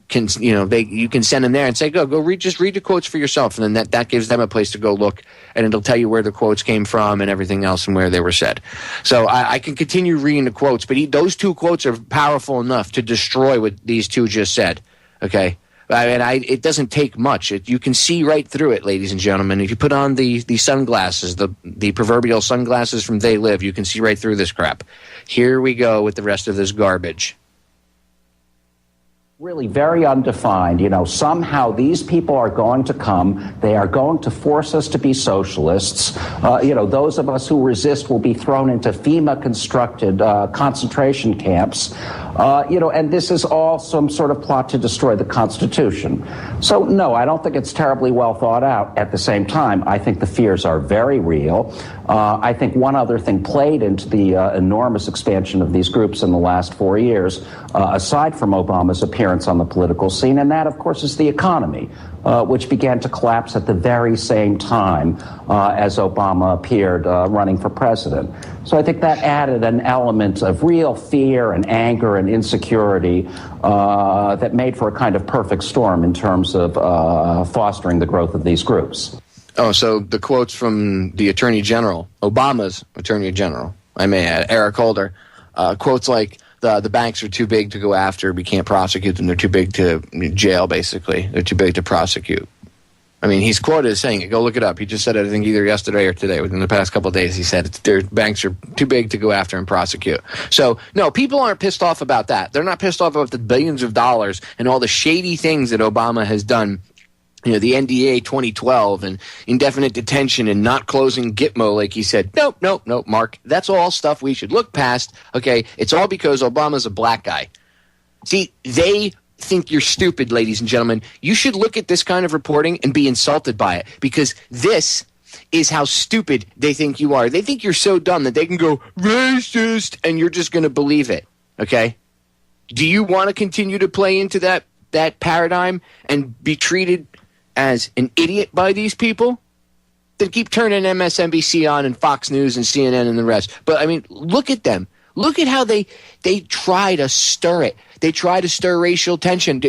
you can send them there and say, go read the quotes for yourself, and then that gives them a place to go look, and it'll tell you where the quotes came from and everything else and where they were said. So I can continue reading the quotes, but those two quotes are powerful enough to destroy what these two just said. Okay, it doesn't take much. You can see right through it, ladies and gentlemen. If you put on the sunglasses, the proverbial sunglasses from They Live, you can see right through this crap. Here we go with the rest of this garbage. Really very undefined. Somehow these people are going to come. They are going to force us to be socialists. Those of us who resist will be thrown into FEMA-constructed concentration camps. And this is all some sort of plot to destroy the Constitution. So, no, I don't think it's terribly well thought out. At the same time, I think the fears are very real. I think one other thing played into the enormous expansion of these groups in the last 4 years, aside from Obama's appearance on the political scene, and that, of course, is the economy, which began to collapse at the very same time as Obama appeared running for president. So I think that added an element of real fear and anger and insecurity that made for a kind of perfect storm in terms of fostering the growth of these groups. Oh, so the quotes from the Attorney General, Obama's Attorney General, I may add, Eric Holder, quotes like, the banks are too big to go after, we can't prosecute them, they're too big to jail, basically. They're too big to prosecute. I mean, he's quoted as saying it. Go look it up. He just said it, I think, either yesterday or today. Within the past couple of days, he said their banks are too big to go after and prosecute. So, no, people aren't pissed off about that. They're not pissed off about the billions of dollars and all the shady things that Obama has done. The NDA 2012 and indefinite detention and not closing Gitmo, like he said. Nope, Mark. That's all stuff we should look past. Okay, it's all because Obama's a black guy. See, they think you're stupid, ladies and gentlemen. You should look at this kind of reporting and be insulted by it, because this is how stupid they think you are. They think you're so dumb that they can go racist and you're just going to believe it. Okay? Do you want to continue to play into that paradigm and be treated as an idiot by these people? Then keep turning MSNBC on and Fox News and CNN and the rest. But, I mean, look at them. Look at how they try to stir it. They try to stir racial tension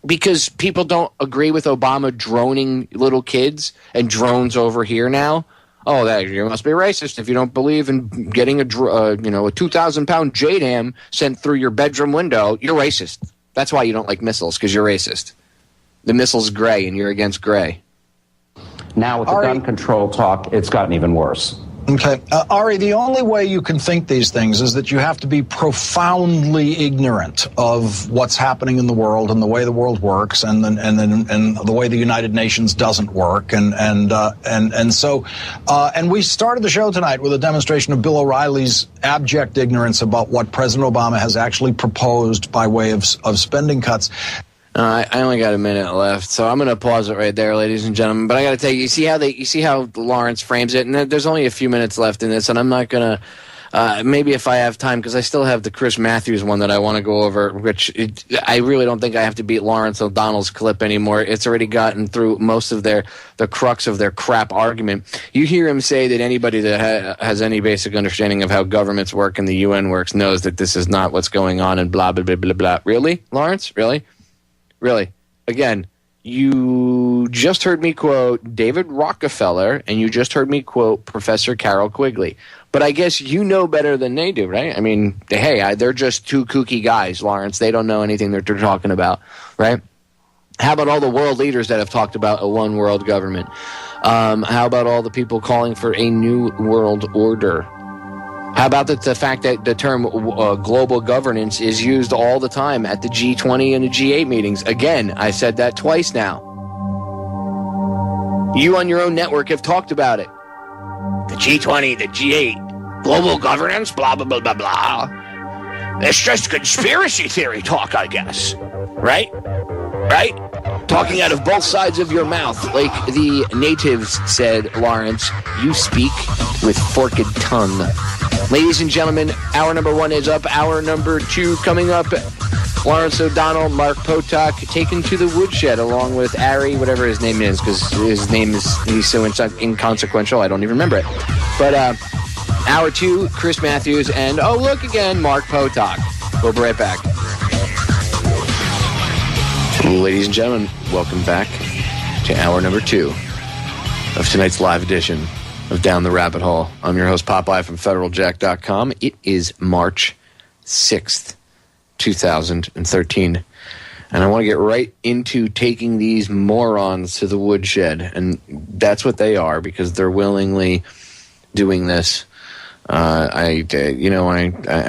because people don't agree with Obama droning little kids and drones over here now. Oh, you must be racist if you don't believe in getting a 2,000-pound JDAM sent through your bedroom window. You're racist. That's why you don't like missiles, because you're racist. The missile's gray, and you're against gray. Now with the gun control talk, it's gotten even worse. Okay. Ari, the only way you can think these things is that you have to be profoundly ignorant of what's happening in the world and the way the world works and the way the United Nations doesn't work. And we started the show tonight with a demonstration of Bill O'Reilly's abject ignorance about what President Obama has actually proposed by way of spending cuts. I only got a minute left, so I'm going to pause it right there, ladies and gentlemen. But I got to tell you, you see how Lawrence frames it, and there's only a few minutes left in this, and I'm not going to, maybe if I have time, because I still have the Chris Mathews one that I want to go over, which I really don't think I have to beat Lawrence O'Donnell's clip anymore. It's already gotten through most of the crux of their crap argument. You hear him say that anybody that has any basic understanding of how governments work and the UN works knows that this is not what's going on and blah, blah, blah, blah, blah. Really, Lawrence? Really? Really? Again, you just heard me quote David Rockefeller, and you just heard me quote Professor Carroll Quigley. But I guess you know better than they do, right? I mean, hey, they're just two kooky guys, Lawrence. They don't know anything that they're talking about, right? How about all the world leaders that have talked about a one-world government? How about all the people calling for a new world order? How about the fact that the term global governance is used all the time at the G20 and the G8 meetings? Again, I said that twice now. You on your own network have talked about it. the G20, the G8, global governance, blah, blah, blah, blah, blah. It's just conspiracy theory talk, I guess. Right? Right? Talking out of both sides of your mouth. Like the natives said, Lawrence, you speak with forked tongue. Ladies and gentlemen, hour number 1 is up. Hour number 2 coming up. Lawrence O'Donnell, Mark Potok, taken to the woodshed along with Ari, whatever his name is, because his name is, he's so inconsequential, I don't even remember it. But hour 2, Chris Mathews, and oh, look again, Mark Potok. We'll be right back. Ladies and gentlemen, welcome back to hour number 2 of tonight's live edition of Down the Rabbit Hole. I'm your host, Popeye from FederalJack.com. It is March 6th. 2013, and I want to get right into taking these morons to the woodshed, and that's what they are, because they're willingly doing this. I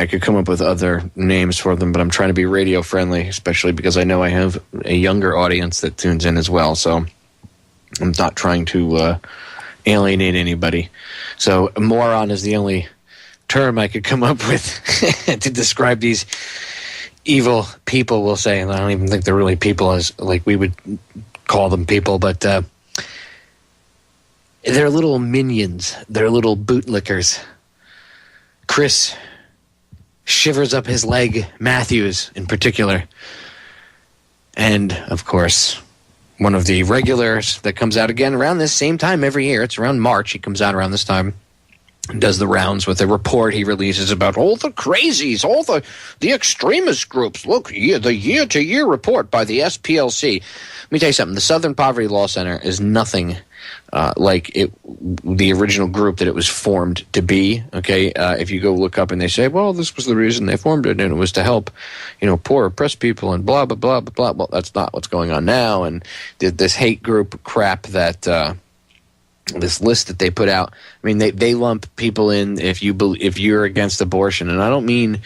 could come up with other names for them, but I'm trying to be radio friendly, especially because I know I have a younger audience that tunes in as well, so I'm not trying to alienate anybody. So moron is the only term I could come up with to describe these evil people, will say. And I don't even think they're really people as like we would call them people, but they're little minions. They're little bootlickers. Chris shivers up his leg, Mathews in particular. And, of course, one of the regulars that comes out again around this same time every year. It's around March. He comes out around this time. Does the rounds with a report he releases about all the crazies, all the extremist groups. Look, the year-to-year report by the SPLC. Let me tell you something. The Southern Poverty Law Center is nothing like the original group that it was formed to be. Okay, if you go look up and they say, well, this was the reason they formed it, and it was to help, poor oppressed people and blah blah blah blah blah. Well, that's not what's going on now. And this hate group crap that. This list that they put out, I mean, they lump people in if you're against abortion, and I don't mean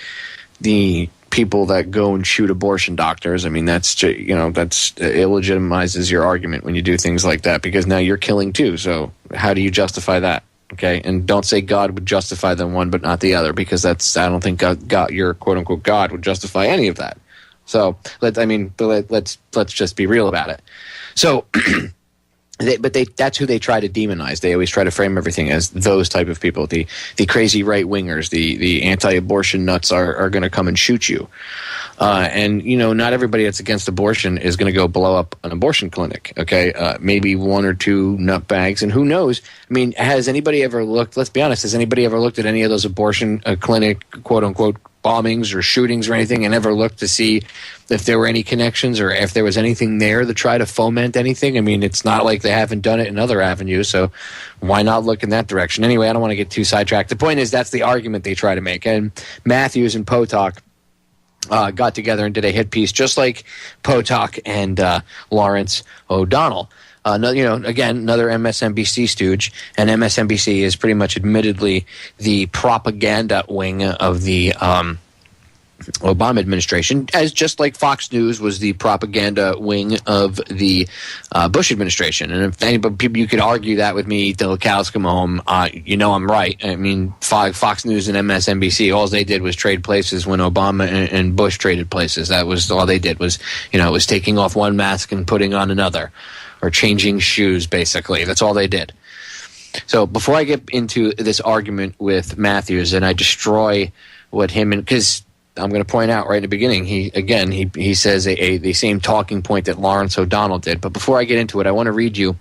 the people that go and shoot abortion doctors. I mean, that's illegitimizes your argument when you do things like that, because now you're killing too. So how do you justify that? Okay, and don't say God would justify the one but not the other, because I don't think God, your quote unquote God, would justify any of that. So let's just be real about it. So. That's who they try to demonize. They always try to frame everything as those type of people. The crazy right-wingers, the anti-abortion nuts are going to come and shoot you. And, not everybody that's against abortion is going to go blow up an abortion clinic, okay? Maybe 1 or 2 nutbags, and who knows? I mean, has anybody ever looked, let's be honest, has anybody ever looked at any of those abortion clinic, quote-unquote, bombings or shootings or anything, and ever looked to see if there were any connections or if there was anything there to try to foment anything? I mean, it's not like they haven't done it in other avenues, so why not look in that direction? Anyway, I don't want to get too sidetracked. The point is, that's the argument they try to make. And Mathews and Potok got together and did a hit piece, just like Potok and Lawrence O'Donnell. Again, another MSNBC stooge, and MSNBC is pretty much admittedly the propaganda wing of the Obama administration, as just like Fox News was the propaganda wing of the Bush administration. And if people, you could argue that with me till the cows come home. I'm right. I mean, Fox News and MSNBC, all they did was trade places when Obama and Bush traded places. That was all they did was, it was taking off one mask and putting on another, or changing shoes, basically. That's all they did. So before I get into this argument with Mathews and I destroy what him and, because I'm going to point out right in the beginning, he says the same talking point that Lawrence O'Donnell did. But before I get into it, I want to read you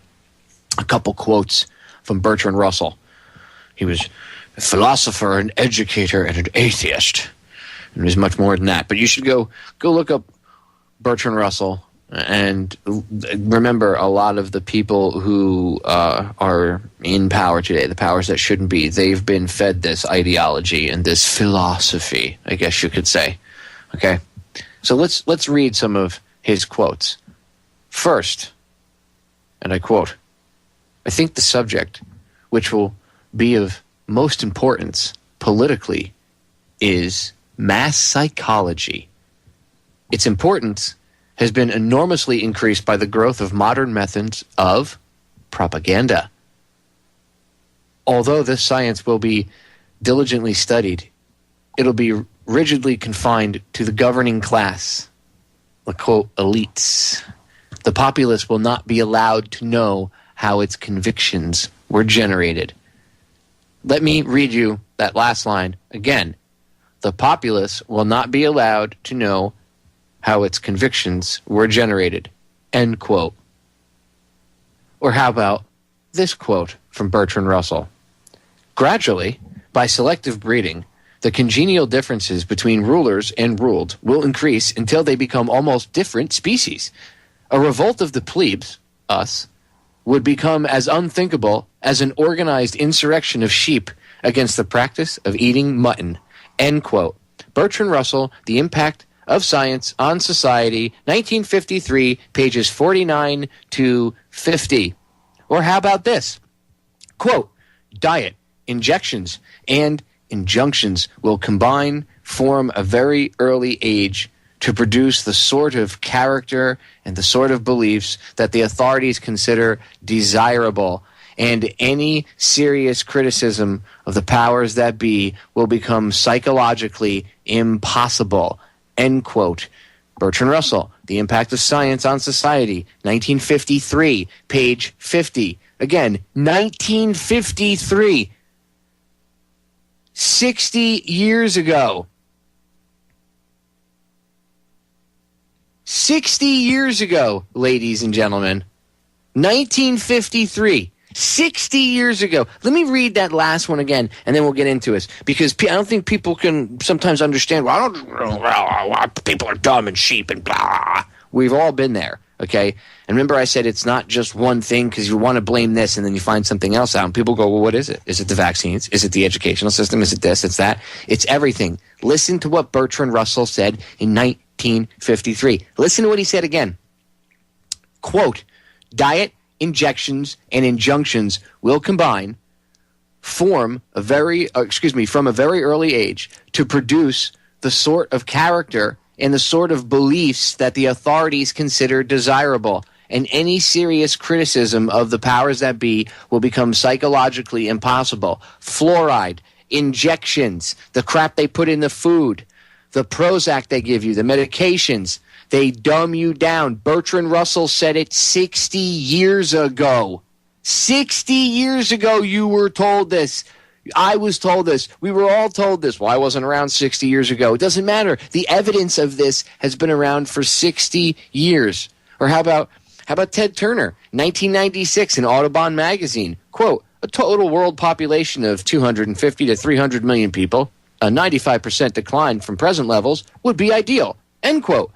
a couple quotes from Bertrand Russell. He was a philosopher, an educator, and an atheist. And he was much more than that. But you should go look up Bertrand Russell. And remember, a lot of the people who are in power today, the powers that shouldn't be, they've been fed this ideology and this philosophy, I guess you could say. Okay, so let's read some of his quotes. First, and I quote, "I think the subject, which will be of most importance politically, is mass psychology. Its importance has been enormously increased by the growth of modern methods of propaganda. although this science will be diligently studied, it'll be rigidly confined to the governing class, the quote, elites. The populace will not be allowed to know how its convictions were generated. Let me read you that last line again. The populace will not be allowed to know how its convictions were generated. End quote. Or how about this quote from Bertrand Russell? Gradually, by selective breeding, the congenial differences between rulers and ruled will increase until they become almost different species. A revolt of the plebes, us, would become as unthinkable as an organized insurrection of sheep against the practice of eating mutton. End quote. Bertrand Russell, The Impact of Science on Society, 1953, pages 49 to 50. Or how about this? Quote, diet, injections, and injunctions will combine, form a very early age to produce the sort of character and the sort of beliefs that the authorities consider desirable, and any serious criticism of the powers that be will become psychologically impossible. End quote. Bertrand Russell, The Impact of Science on Society, 1953, page 50. Again, 1953. 60 years ago. 60 years ago, ladies and gentlemen. 1953. 60 years ago. Let me read that last one again, and then we'll get into it. Because I don't think people can sometimes understand, well, people are dumb and sheep and blah. We've all been there, okay? And remember I said it's not just one thing because you want to blame this and then you find something else out. And people go, well, what is it? Is it the vaccines? Is it the educational system? Is it this? It's that? It's everything. Listen to what Bertrand Russell said in 1953. Listen to what he said again. Quote, diet, injections, and injunctions will combine, from a very early age to produce the sort of character and the sort of beliefs that the authorities consider desirable, and any serious criticism of the powers that be will become psychologically impossible. Fluoride, injections, the crap they put in the food, the Prozac they give you, the medications, they dumb you down. Bertrand Russell said it 60 years ago. 60 years ago you were told this. I was told this. We were all told this. Well, I wasn't around 60 years ago. It doesn't matter. The evidence of this has been around for 60 years. Or how about Ted Turner, 1996 in Audubon magazine. Quote, a total world population of 250 to 300 million people, a 95% decline from present levels would be ideal. End quote.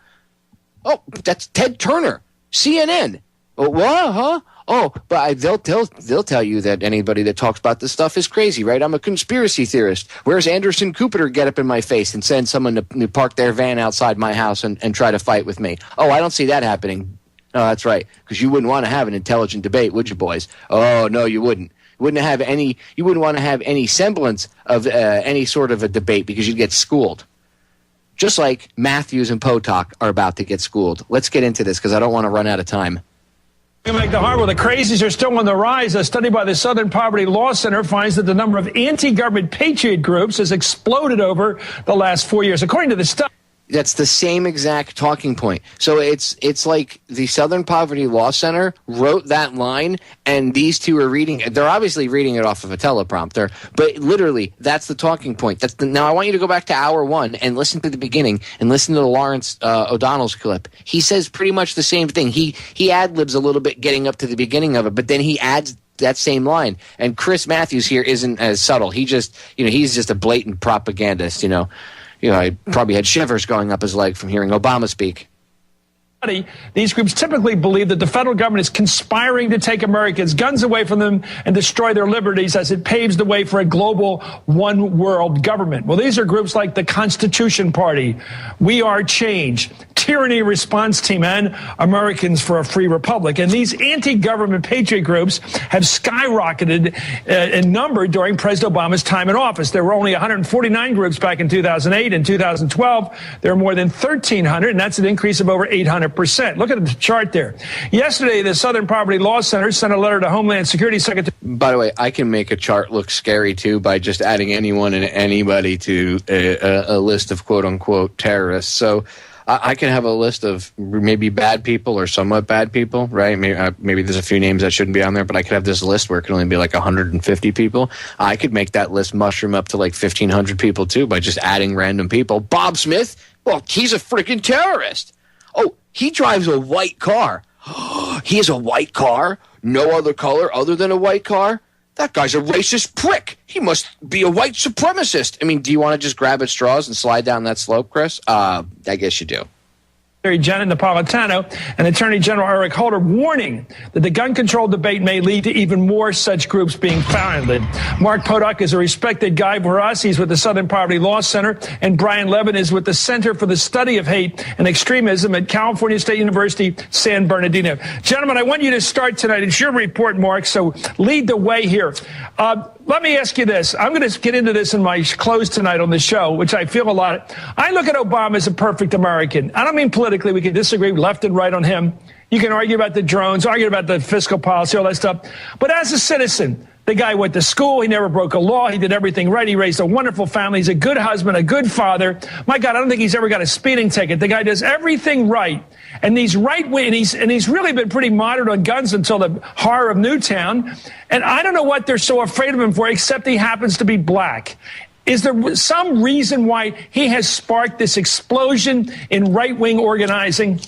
Oh, that's Ted Turner, CNN. Oh, what? Huh? Oh, but they'll tell you that anybody that talks about this stuff is crazy, right? I'm a conspiracy theorist. Where's Anderson Cooper get up in my face and send someone to park their van outside my house and try to fight with me? Oh, I don't see that happening. Oh, that's right, because you wouldn't want to have an intelligent debate, would you, boys? Oh, no, you wouldn't. You wouldn't want to have any semblance of any sort of a debate because you'd get schooled. Just like Mathews and Potok are about to get schooled. Let's get into this because I don't want to run out of time. Make the harbor. The crazies are still on the rise. A study by the Southern Poverty Law Center finds that the number of anti-government patriot groups has exploded over the last 4 years. According to the study, that's the same exact talking point. So it's like the Southern Poverty Law Center wrote that line, and these two are reading it. They're obviously reading it off of a teleprompter, but literally, that's the talking point. Now, I want you to go back to hour one and listen to the beginning and listen to the Lawrence O'Donnell's clip. He says pretty much the same thing. He ad-libs a little bit getting up to the beginning of it, but then he adds that same line. And Chris Mathews here isn't as subtle. He's just a blatant propagandist, I probably had shivers going up his leg from hearing Obama speak. These groups typically believe that the federal government is conspiring to take Americans' guns away from them and destroy their liberties as it paves the way for a global one world government. Well, these are groups like the Constitution Party, We Are Change, Tyranny Response Team, and Americans for a Free Republic. And these anti-government patriot groups have skyrocketed in number during President Obama's time in office. There were only 149 groups back in 2008. In 2012, there were more than 1,300, and that's an increase of over 800%. 25%. Look at the chart there. Yesterday, the Southern Poverty Law Center sent a letter to Homeland Security Secretary. By the way, I can make a chart look scary, too, by just adding anyone and anybody to a list of quote-unquote terrorists. So I can have a list of maybe bad people or somewhat bad people, right? Maybe there's a few names that shouldn't be on there, but I could have this list where it can only be like 150 people. I could make that list mushroom up to like 1,500 people, too, by just adding random people. Bob Smith? Well, he's a freaking terrorist. Oh, he drives a white car. He has a white car? No other color other than a white car? That guy's a racist prick. He must be a white supremacist. I mean, do you want to just grab at straws and slide down that slope, Chris? I guess you do. Janet Napolitano and Attorney General Eric Holder warning that the gun control debate may lead to even more such groups being founded. Mark Potok is a respected guy for us. He's with the Southern Poverty Law Center, and Brian Levin is with the Center for the Study of Hate and Extremism at California State University, San Bernardino. Gentlemen, I want you to start tonight. It's your report, Mark, so lead the way here. Let me ask you this. I'm going to get into this in my close tonight on the show, which I feel a lot. I look at Obama as a perfect American. I don't mean politically. We can disagree left and right on him. You can argue about the drones, argue about the fiscal policy, all that stuff. But as a citizen, the guy went to school. He never broke a law. He did everything right. He raised a wonderful family. He's a good husband, a good father. My God, I don't think he's ever got a speeding ticket. The guy does everything right. And these right-wing, and he's really been pretty moderate on guns until the horror of Newtown. And I don't know what they're so afraid of him for, except he happens to be black. Is there some reason why he has sparked this explosion in right-wing organizing?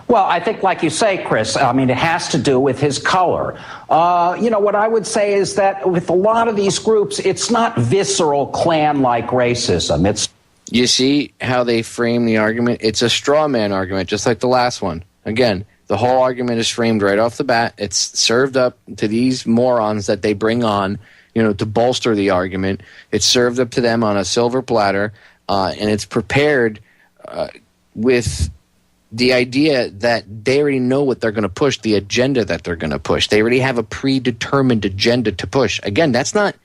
Well, I think, like you say, Chris, I mean, it has to do with his color. What I would say is that with a lot of these groups, it's not visceral Klan-like racism. It's You see how they frame the argument? It's a straw man argument, just like the last one. Again, the whole argument is framed right off the bat. It's served up to these morons that they bring on, to bolster the argument. It's served up to them on a silver platter, and it's prepared with the idea that they already know what they're going to push, the agenda that they're going to push. They already have a predetermined agenda to push. Again, that's not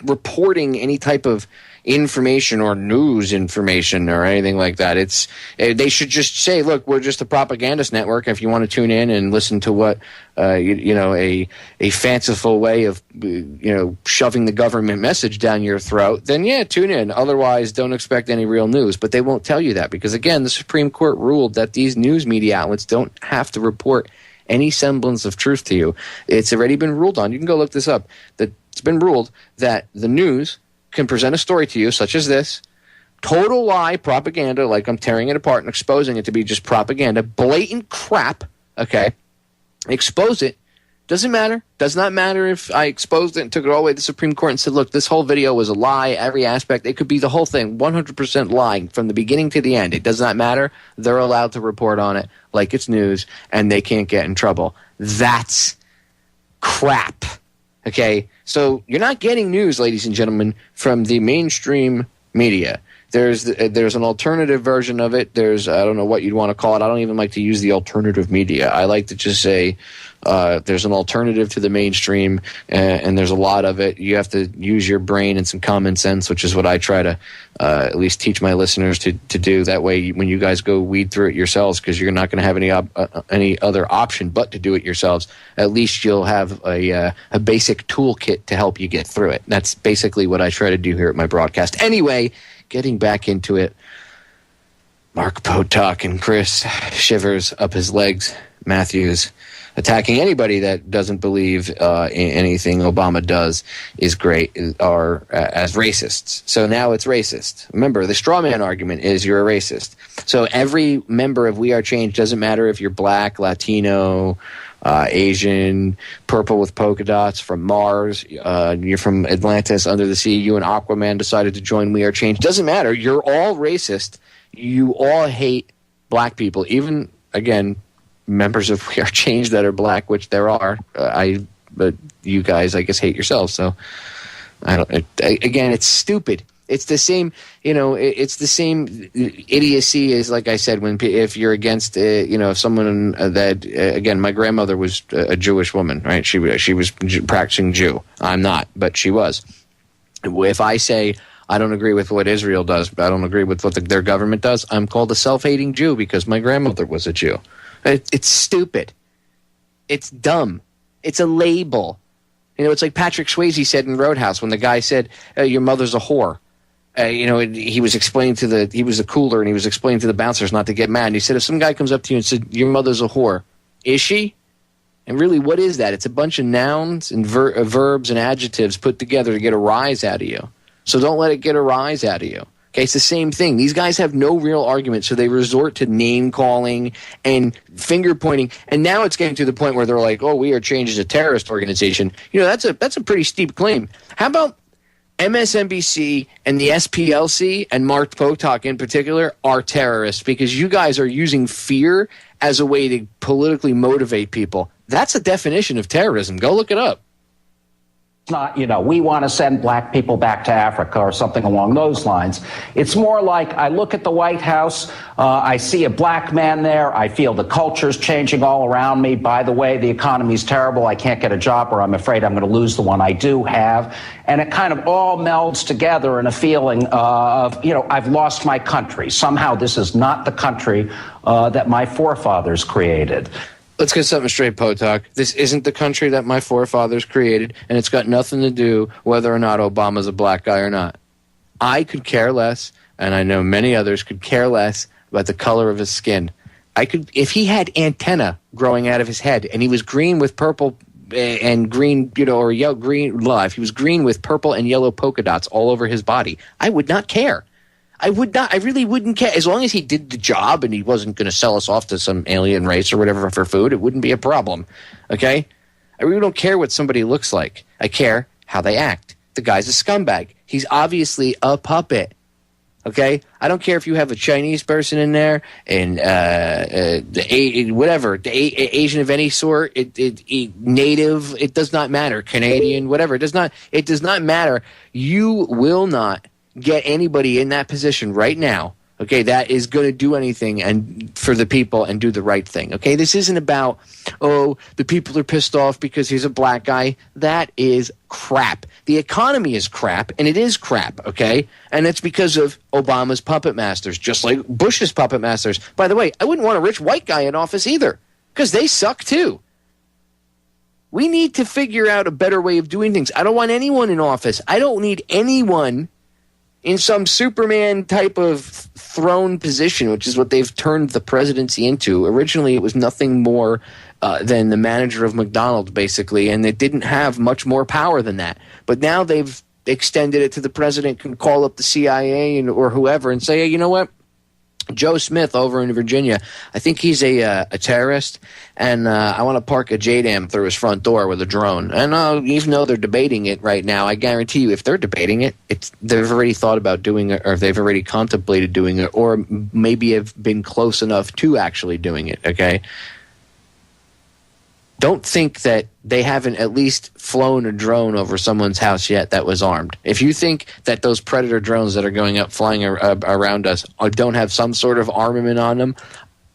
reporting any type of information or news information or anything like that. They should just say, look, we're just a propagandist network. If you want to tune in and listen to what a fanciful way of shoving the government message down your throat, then yeah, tune in. Otherwise, don't expect any real news. But they won't tell you that because, again, the Supreme Court ruled that these news media outlets don't have to report any semblance of truth to you. It's already been ruled on. You can go look this up. It's been ruled that the news can present a story to you, such as this, total lie propaganda, like I'm tearing it apart and exposing it to be just propaganda, blatant crap, okay? Expose it. Doesn't matter. Does not matter if I exposed it and took it all the way to the Supreme Court and said, look, this whole video was a lie, every aspect. It could be the whole thing, 100% lying from the beginning to the end. It does not matter. They're allowed to report on it like it's news, and they can't get in trouble. That's crap. Okay, so you're not getting news, ladies and gentlemen, from the mainstream media. There's an alternative version of it. I don't know what you'd want to call it. I don't even like to use the alternative media. I like to just say there's an alternative to the mainstream, and there's a lot of it. You have to use your brain and some common sense, which is what I try to at least teach my listeners to do. That way, when you guys go weed through it yourselves, because you're not going to have any other option but to do it yourselves, at least you'll have a basic toolkit to help you get through it. That's basically what I try to do here at my broadcast. Anyway, getting back into it, Mark Potok and Chris Shivers up his legs, Mathews, attacking anybody that doesn't believe in anything Obama does is great, are as racists. So now it's racist. Remember, the straw man argument is you're a racist. So every member of We Are Change, doesn't matter if you're black, Latino, Asian, purple with polka dots, from Mars, you're from Atlantis, under the sea, you and Aquaman decided to join We Are Change. Doesn't matter. You're all racist. You all hate black people. Even, again, members of We Are Change that are black, which there are. But you guys, I guess, hate yourselves. So, again, it's stupid. It's the same, it's the same idiocy as, like I said, if you're against, if someone that, again, my grandmother was a Jewish woman, right? She was practicing Jew. I'm not, but she was. If I say I don't agree with what Israel does, but I don't agree with what their government does. I'm called a self-hating Jew because my grandmother was a Jew. It's stupid. It's dumb. It's a label. You know, it's like Patrick Swayze said in Roadhouse when the guy said, your mother's a whore. He was explaining he was a cooler, and he was explaining to the bouncers not to get mad. And he said, if some guy comes up to you and said, your mother's a whore, is she? And really, what is that? It's a bunch of nouns and verbs and adjectives put together to get a rise out of you. So don't let it get a rise out of you. Okay, it's the same thing. These guys have no real argument, so they resort to name-calling and finger-pointing. And now it's getting to the point where they're like, oh, we are changed as a terrorist organization. You know, that's a pretty steep claim. How about MSNBC and the SPLC and Mark Potok in particular are terrorists because you guys are using fear as a way to politically motivate people. That's a definition of terrorism. Go look it up. It's not, we want to send black people back to Africa or something along those lines. It's more like I look at the White House, I see a black man there, I feel the culture's changing all around me. By the way, the economy's terrible, I can't get a job, or I'm afraid I'm going to lose the one I do have. And it kind of all melds together in a feeling of, I've lost my country. Somehow this is not the country that my forefathers created. Let's get something straight, Potok. This isn't the country that my forefathers created, and it's got nothing to do whether or not Obama's a black guy or not. I could care less, and I know many others could care less about the color of his skin. If he had antenna growing out of his head, and he was green with purple and green, or yellow, green, if he was green with purple and yellow polka dots all over his body, I would not care. I really wouldn't care. As long as he did the job and he wasn't going to sell us off to some alien race or whatever for food, it wouldn't be a problem. Okay? I really don't care what somebody looks like. I care how they act. The guy's a scumbag. He's obviously a puppet. Okay? I don't care if you have a Chinese person in there and Asian of any sort, native, it does not matter. Canadian, whatever. It does not matter. You will not get anybody in that position right now, okay, that is going to do anything and for the people and do the right thing, okay? This isn't about, the people are pissed off because he's a black guy. That is crap. The economy is crap, and it is crap, okay? And it's because of Obama's puppet masters, just like Bush's puppet masters. By the way, I wouldn't want a rich white guy in office either because they suck too. We need to figure out a better way of doing things. I don't want anyone in office. I don't need anyone in some Superman type of throne position, which is what they've turned the presidency into. Originally, it was nothing more than the manager of McDonald's, basically, and it didn't have much more power than that. But now they've extended it to the president can call up the CIA or whoever and say, hey, you know what? Joe Smith over in Virginia, I think he's a terrorist, and I want to park a JDAM through his front door with a drone. And even though they're debating it right now, I guarantee you if they're debating it, they've already thought about doing it, or they've already contemplated doing it, or maybe have been close enough to actually doing it, okay? Don't think that they haven't at least flown a drone over someone's house yet that was armed. If you think that those Predator drones that are going up flying around us don't have some sort of armament on them,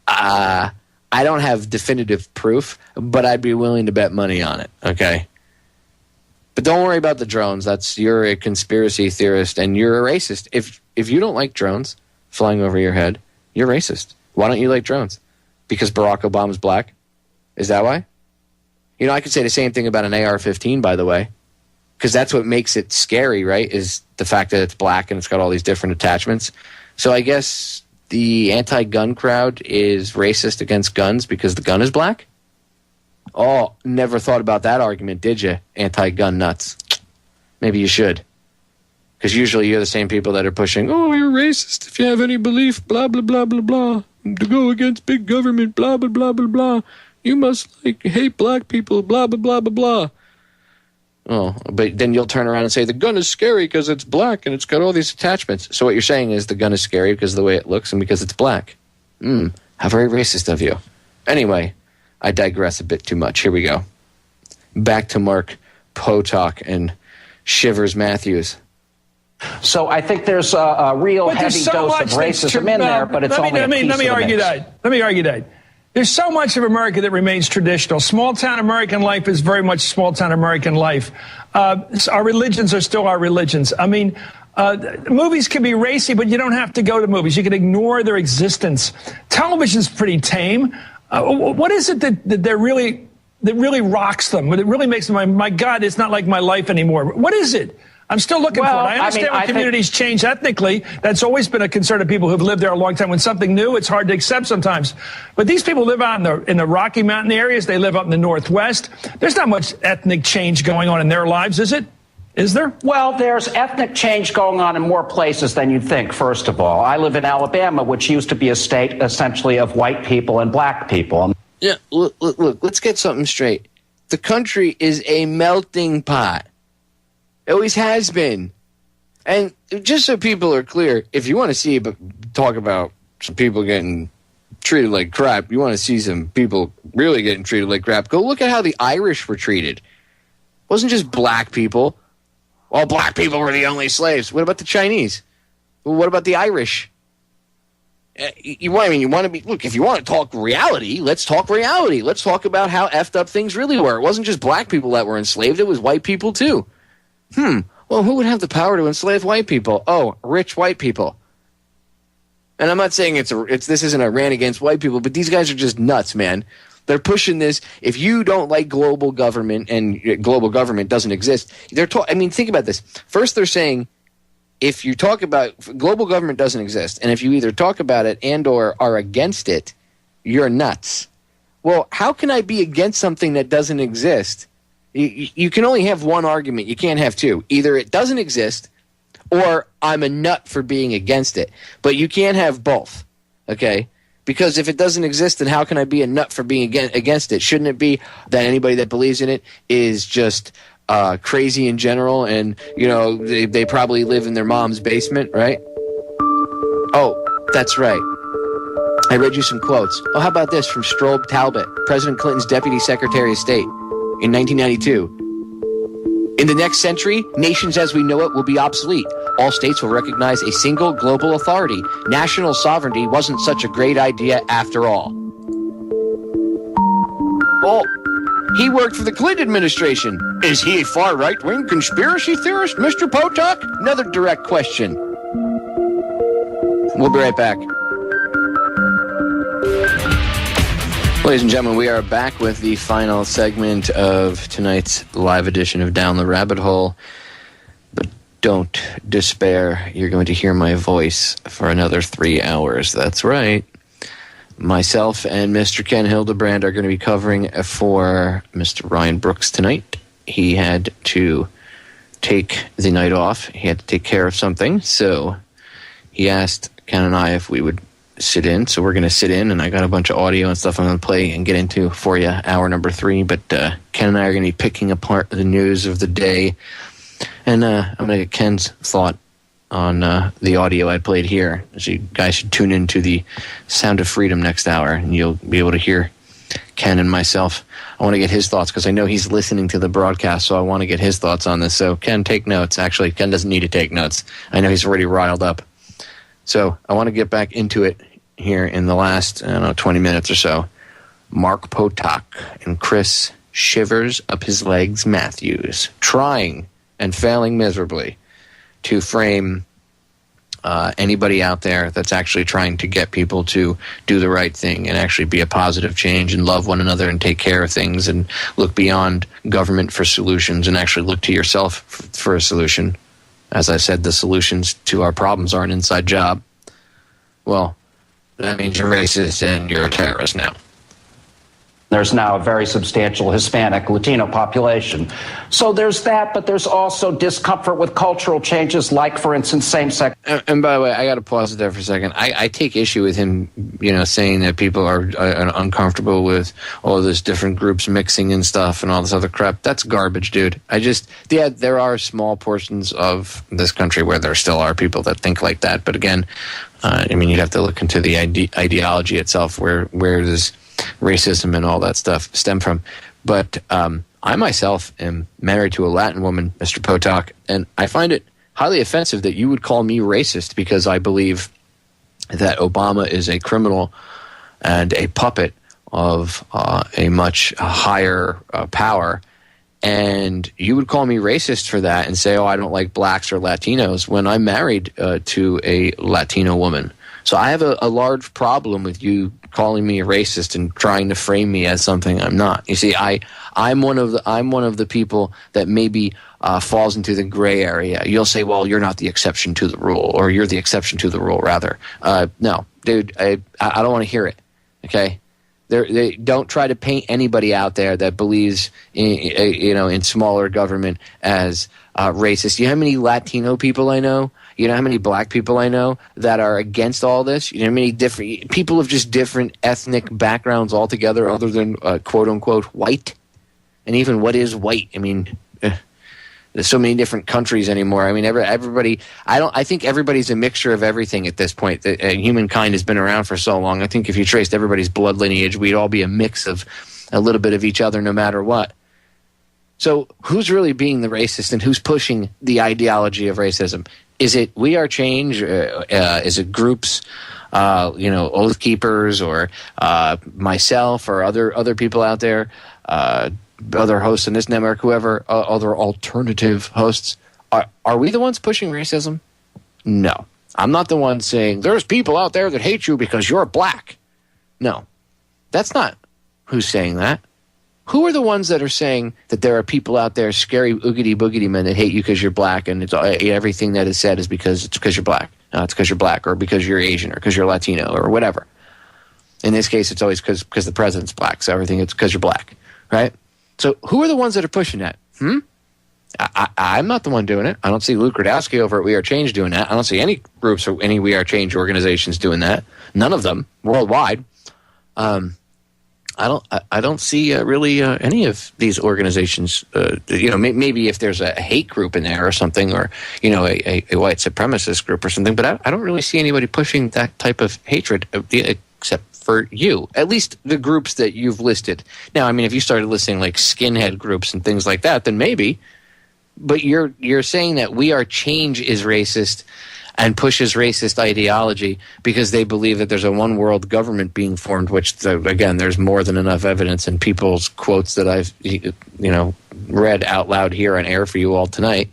I don't have definitive proof, but I'd be willing to bet money on it, okay? But don't worry about the drones. You're a conspiracy theorist and you're a racist. If you don't like drones flying over your head, you're racist. Why don't you like drones? Because Barack Obama's black? Is that why? I could say the same thing about an AR-15, by the way, because that's what makes it scary, right, is the fact that it's black and it's got all these different attachments. So I guess the anti-gun crowd is racist against guns because the gun is black? Oh, never thought about that argument, did you, anti-gun nuts? Maybe you should. Because usually you're the same people that are pushing, oh, you're racist if you have any belief, blah, blah, blah, blah, blah, to go against big government, blah, blah, blah, blah, blah. You must hate black people, blah, blah, blah, blah, blah. Oh, but then you'll turn around and say the gun is scary because it's black and it's got all these attachments. So what you're saying is the gun is scary because of the way it looks and because it's black. How very racist of you. Anyway, I digress a bit too much. Here we go. Back to Mark Potok and Shivers Mathews. So I think there's a real heavy dose of racism in there, but it's only a piece of the mix. Let me argue that. There's so much of America that remains traditional. Small-town American life is very much small-town American life. Our religions are still our religions. I mean, Movies can be racy, but you don't have to go to movies. You can ignore their existence. Television's pretty tame. What is it that really rocks them? That really makes them, my God, it's not like my life anymore. What is it? I'm still looking for it. I understand when communities change ethnically. That's always been a concern of people who've lived there a long time. When something new, it's hard to accept sometimes. But these people live out in the Rocky Mountain areas. They live up in the Northwest. There's not much ethnic change going on in their lives, is it? Is there? Well, there's ethnic change going on in more places than you'd think, first of all. I live in Alabama, which used to be a state essentially of white people and black people. Yeah, look, let's get something straight. The country is a melting pot. It always has been. And just so people are clear, if you want to talk about some people getting treated like crap, you want to see some people really getting treated like crap, go look at how the Irish were treated. It wasn't just black people. Well, black people were the only slaves. What about the Chinese? Well, what about the Irish? You want to be, look, if you want to talk reality, let's talk reality. Let's talk about how effed up things really were. It wasn't just black people that were enslaved, it was white people too. Well, who would have the power to enslave white people? Oh, rich white people. And I'm not saying this isn't a rant against white people, but these guys are just nuts, man. They're pushing this. If you don't like global government and global government doesn't exist, think about this. First, they're saying if you talk about global government doesn't exist, and if you either talk about it and or are against it, you're nuts. Well, how can I be against something that doesn't exist? You can only have one argument. You can't have two. Either it doesn't exist or I'm a nut for being against it. But you can't have both, okay? Because if it doesn't exist, then how can I be a nut for being against it? Shouldn't it be that anybody that believes in it is just crazy in general and, they probably live in their mom's basement, right? Oh, that's right. I read you some quotes. Oh, how about this from Strobe Talbot, President Clinton's Deputy Secretary of State in 1992. In the next century, nations as we know it will be obsolete. All states will recognize a single global authority. National sovereignty wasn't such a great idea after all. Well, he worked for the Clinton administration. Is he a far right-wing conspiracy theorist, Mr. Potok? Another direct question. We'll be right back. Ladies and gentlemen, we are back with the final segment of tonight's live edition of Down the Rabbit Hole. But don't despair. You're going to hear my voice for another 3 hours. That's right. Myself and Mr. Ken Hildebrand are going to be covering for Mr. Ryan Brooks tonight. He had to take the night off. He had to take care of something. So he asked Ken and I if we would sit in. So we're going to sit in, and I got a bunch of audio and stuff I'm going to play and get into for you, hour number 3. But Ken and I are going to be picking apart the news of the day. And I'm going to get Ken's thought on the audio I played here. So you guys should tune into the Sound of Freedom next hour, and you'll be able to hear Ken and myself. I want to get his thoughts because I know he's listening to the broadcast, so I want to get his thoughts on this. So Ken, take notes. Actually, Ken doesn't need to take notes. I know he's already riled up. So I want to get back into it here in the last, 20 minutes or so. Mark Potok and Chris Shivers Up His Legs Mathews, trying and failing miserably to frame anybody out there that's actually trying to get people to do the right thing and actually be a positive change and love one another and take care of things and look beyond government for solutions and actually look to yourself for a solution. As I said, the solutions to our problems are an inside job. Well, that means you're racist and you're a terrorist now. There's now a very substantial Hispanic, Latino population. So there's that, but there's also discomfort with cultural changes, like, for instance, same-sex. And by the way, I got to pause it there for a second. I take issue with him, saying that people are uncomfortable with all this different groups mixing and stuff and all this other crap. That's garbage, dude. There are small portions of this country where there still are people that think like that. But again, you'd have to look into the ideology itself, where does racism and all that stuff stem from. But I myself am married to a Latin woman, Mr. Potok, and I find it highly offensive that you would call me racist because I believe that Obama is a criminal and a puppet of a much higher power, And you would call me racist for that and say, oh, I don't like blacks or Latinos, when I'm married to a Latino woman. So I have a large problem with you calling me a racist and trying to frame me as something I'm not. You see, I'm one of the people that maybe falls into the gray area. You'll say, well, you're not the exception to the rule, or you're the exception to the rule, rather. No, dude, I don't want to hear it, okay? They don't try to paint anybody out there that believes in smaller government as racist. You know how many Latino people I know? You know how many black people I know that are against all this? You know how many different people of just different ethnic backgrounds altogether, other than quote unquote white? And even what is white? I mean, there's so many different countries anymore. I mean, everybody. I think everybody's a mixture of everything at this point. Humankind has been around for so long. I think if you traced everybody's blood lineage, we'd all be a mix of a little bit of each other, no matter what. So, who's really being the racist, and who's pushing the ideology of racism? Is it We Are Change? Is it groups, Oath Keepers, or myself, or other people out there? Other hosts in this network, whoever, other alternative hosts, are we the ones pushing racism? No. I'm not the one saying, there's people out there that hate you because you're black. No. That's not who's saying that. Who are the ones that are saying that there are people out there, scary oogity boogity men, that hate you because you're black, and it's everything that is said is because it's because you're black. It's because you're black, or because you're Asian, or because you're Latino, or whatever. In this case, it's always because the president's black, so everything it's because you're black, right? So who are the ones that are pushing that? I'm not the one doing it. I don't see Luke Rudowski over at We Are Change doing that. I don't see any groups or any We Are Change organizations doing that. None of them worldwide. I don't see really any of these organizations. Maybe if there's a hate group in there or something, or a white supremacist group or something. But I don't really see anybody pushing that type of hatred, except for you, at least the groups that you've listed. Now, I mean, if you started listing like skinhead groups and things like that, then maybe. But you're saying that We Are Change is racist and pushes racist ideology because they believe that there's a one world government being formed, which, again, there's more than enough evidence in people's quotes that I've read out loud here on air for you all tonight.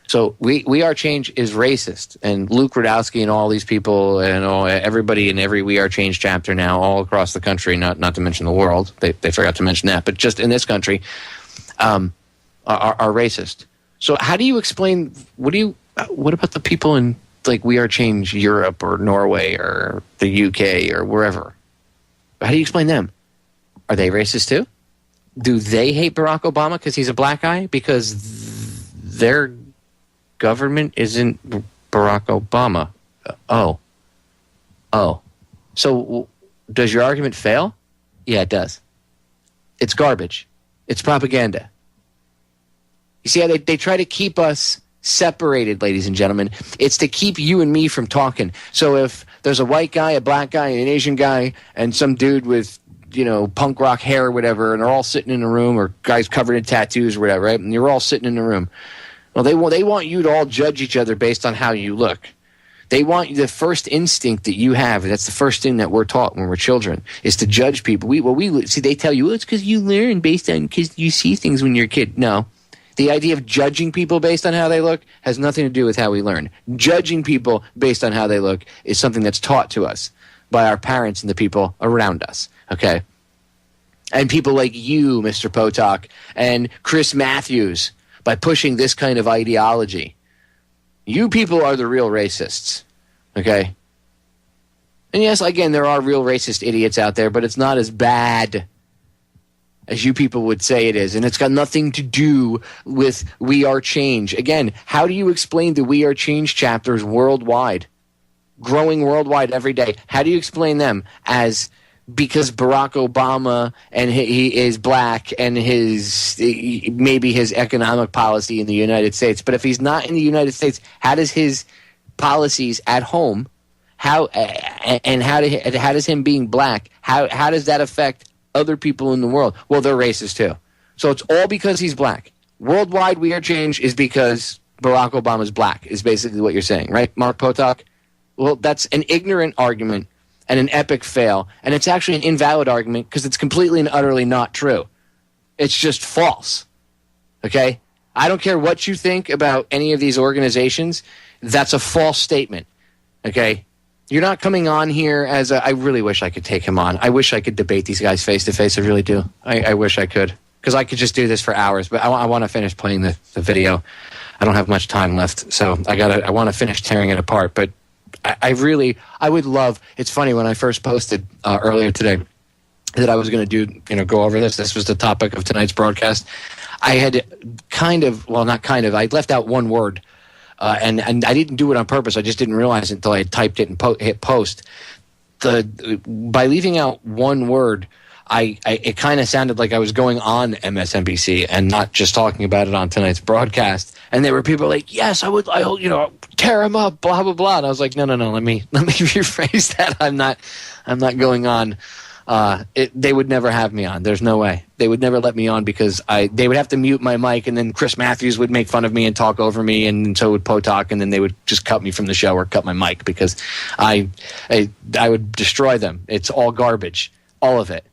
So We Are Change is racist, and Luke Rudowski and all these people and everybody in every We Are Change chapter now all across the country, not to mention the world, they forgot to mention that, but just in this country, are racist. So how do you explain? What about the people in like We Are Change Europe or Norway or the UK or wherever? How do you explain them? Are they racist too? Do they hate Barack Obama because he's a black guy? Because their government isn't Barack Obama. Oh. So does your argument fail? Yeah, it does. It's garbage. It's propaganda. You see how they try to keep us separated, ladies and gentlemen. It's to keep you and me from talking. So if there's a white guy, a black guy, an Asian guy, and some dude with, punk rock hair or whatever, and they're all sitting in a room, or guys covered in tattoos or whatever, right? And you're all sitting in a room. Well, they want you to all judge each other based on how you look. They want the first instinct that you have. That's the first thing that we're taught when we're children, is to judge people. They tell you, it's because you learn based on, because you see things when you're a kid. No. The idea of judging people based on how they look has nothing to do with how we learn. Judging people based on how they look is something that's taught to us by our parents and the people around us, okay? And people like you, Mr. Potok, and Chris Mathews, by pushing this kind of ideology. You people are the real racists, okay? And yes, again, there are real racist idiots out there, but it's not as bad as you people would say it is. And it's got nothing to do with We Are Change. Again, how do you explain the We Are Change chapters worldwide, growing worldwide every day? How do you explain them as because Barack Obama and he is black and maybe his economic policy in the United States? But if he's not in the United States, how does his policies at home, how does him being black, how does that affect other people in the world? Well, they're racist too. So it's all because he's black. Worldwide We Are Change is because Barack Obama's black, is basically what you're saying, right, Mark Potok? Well, that's an ignorant argument and an epic fail, and it's actually an invalid argument because it's completely and utterly not true. It's just false. Okay? I don't care what you think about any of these organizations. That's a false statement. Okay? You're not coming on here as I really wish I could take him on. I wish I could debate these guys face to face. I really do. I wish I could. Because I could just do this for hours. But I want to finish playing the video. I don't have much time left. So I want to finish tearing it apart. But I would love, it's funny, when I first posted earlier today that I was going to do, go over this. This was the topic of tonight's broadcast. I had I left out one word. And I didn't do it on purpose. I just didn't realize it until I had typed it and hit post. By leaving out one word, it kind of sounded like I was going on MSNBC and not just talking about it on tonight's broadcast. And there were people like, yes, I tear him up, blah blah blah. And I was like, no, let me rephrase that. I'm not going on. They would never have me on. There's no way. They would never let me on because they would have to mute my mic, and then Chris Mathews would make fun of me and talk over me, and so would Potok, and then they would just cut me from the show or cut my mic because I would destroy them. It's all garbage, all of it.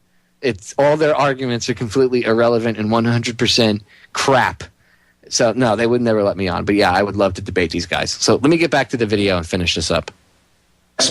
It's all their arguments are completely irrelevant and 100% crap. So no, they would never let me on. But yeah, I would love to debate these guys. So let me get back to the video and finish this up.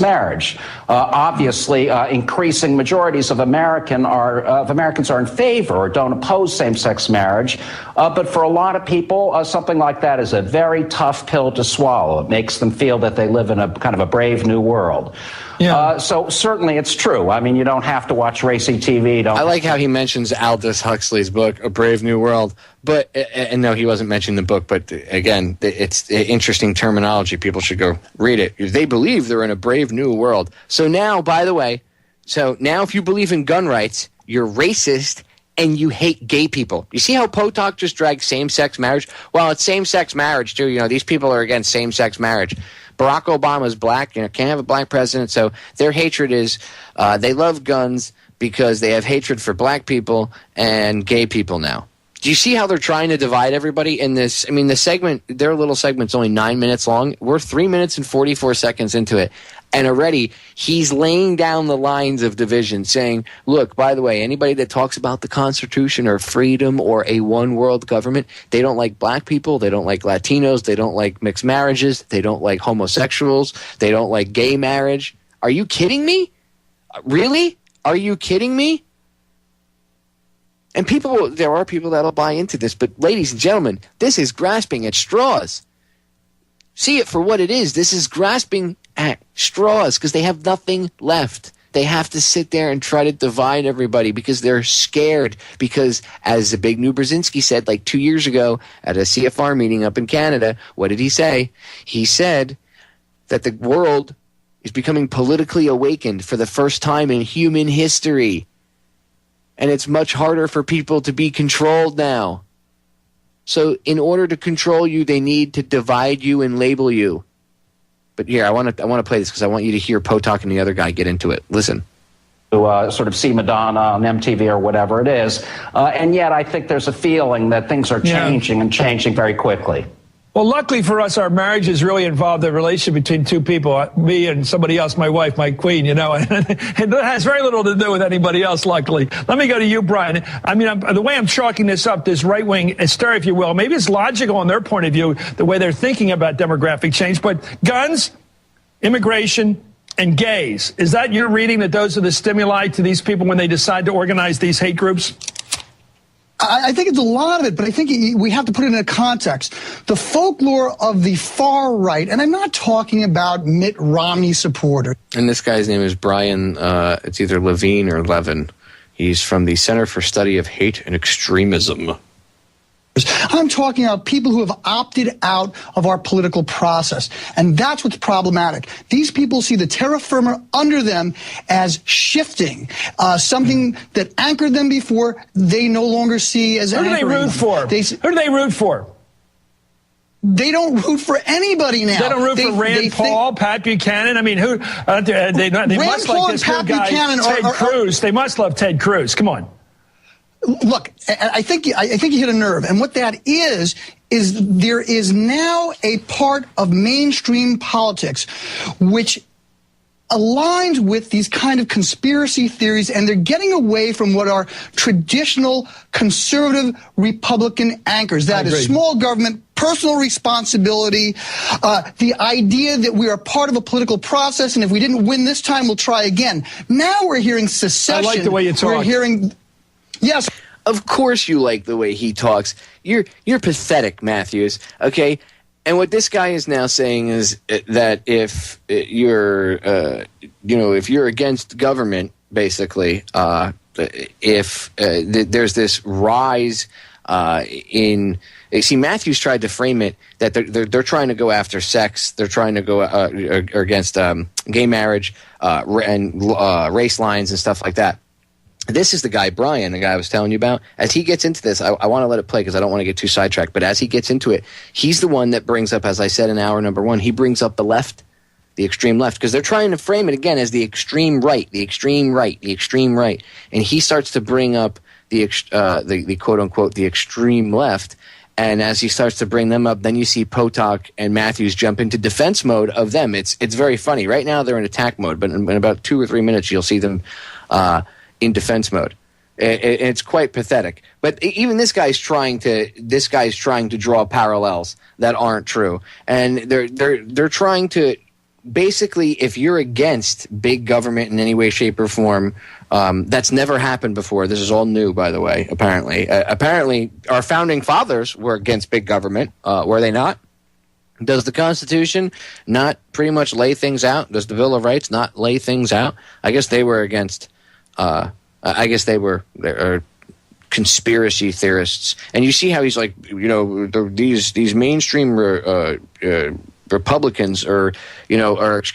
Marriage. Obviously, increasing majorities of Americans are in favor or don't oppose same-sex marriage. But for a lot of people, something like that is a very tough pill to swallow. It makes them feel that they live in a kind of a brave new world. Yeah. So certainly it's true. I mean, you don't have to watch racy TV. I like how he mentions Aldous Huxley's book, A Brave New World. But, and no, he wasn't mentioning the book, but again, it's interesting terminology. People should go read it. They believe they're in a brave new world. So now, by the way, if you believe in gun rights, you're racist and you hate gay people. You see how Potok just dragged same-sex marriage? Well, it's same-sex marriage, too. These people are against same-sex marriage. Barack Obama's black, can't have a black president, so their hatred is they love guns because they have hatred for black people and gay people now. Do you see how they're trying to divide everybody in this? I mean, the segment, their little segment's only 9 minutes long. We're 3 minutes and 44 seconds into it. And already he's laying down the lines of division, saying, look, by the way, anybody that talks about the Constitution or freedom or a one-world government, they don't like black people, they don't like Latinos, they don't like mixed marriages, they don't like homosexuals, they don't like gay marriage. Are you kidding me? Really? Are you kidding me? And there are people that'll buy into this, but ladies and gentlemen, this is grasping at straws. See it for what it is. This is grasping at straws because they have nothing left. They have to sit there and try to divide everybody because they're scared. Because as the big New Brzezinski said like 2 years ago at a CFR meeting up in Canada, what did he say? He said that the world is becoming politically awakened for the first time in human history. And it's much harder for people to be controlled now. So in order to control you, they need to divide you and label you. But here, I want to play this because I want you to hear Potok and the other guy get into it. Listen. To sort of see Madonna on MTV or whatever it is. And yet I think there's a feeling that things are changing and changing very quickly. Well, luckily for us, our marriage has really involved a relationship between two people, me and somebody else, my wife, my queen, and that has very little to do with anybody else, luckily. Let me go to you, Brian. I mean, the way I'm chalking this up, this right-wing hysteria, if you will, maybe it's logical on their point of view, the way they're thinking about demographic change, but guns, immigration, and gays, is that your reading that those are the stimuli to these people when they decide to organize these hate groups? I think it's a lot of it, but I think we have to put it in a context. The folklore of the far right, and I'm not talking about Mitt Romney supporters. And this guy's name is Brian, it's either Levine or Levin. He's from the Center for Study of Hate and Extremism. I'm talking about people who have opted out of our political process, and that's what's problematic. These people see the terra firma under them as shifting, something that anchored them before they no longer see as anchoring. Who do they root for? Who do they root for? They don't root for anybody now. They don't root for Rand Paul, Pat Buchanan. I mean, who? They must like this new guy, Ted Cruz. They must love Ted Cruz. Come on. Look, I think you hit a nerve, and what that is there is now a part of mainstream politics which aligned with these kind of conspiracy theories, and they're getting away from what are traditional conservative Republican anchors. That is small government, personal responsibility, the idea that we are part of a political process, and if we didn't win this time, we'll try again. Now we're hearing secession. I like the way you talk. We're hearing, yes. Of course you like the way he talks. You're pathetic, Mathews, okay? And what this guy is now saying is that if you're, if you're against government, basically, if there's this rise in. See, Mathews tried to frame it that they're trying to go after sex, they're trying to go against gay marriage and race lines and stuff like that. This is the guy, Brian, the guy I was telling you about. As he gets into this, I want to let it play because I don't want to get too sidetracked. But as he gets into it, he's the one that brings up, as I said in hour number one, he brings up the left, the extreme left, because they're trying to frame it again as the extreme right, the extreme right, the extreme right. And he starts to bring up the quote unquote the extreme left. And as he starts to bring them up, then you see Potok and Mathews jump into defense mode of them. It's very funny. Right now they're in attack mode, but in about 2 or 3 minutes you'll see them in defense mode. It's quite pathetic. But even this guy's trying to draw parallels that aren't true, and they're trying to basically, if you're against big government in any way, shape, or form, that's never happened before. This is all new, by the way. Apparently, our founding fathers were against big government. Were they not? Does the Constitution not pretty much lay things out? Does the Bill of Rights not lay things out? I guess they were against. I guess they were conspiracy theorists, and you see how he's like, these mainstream Republicans,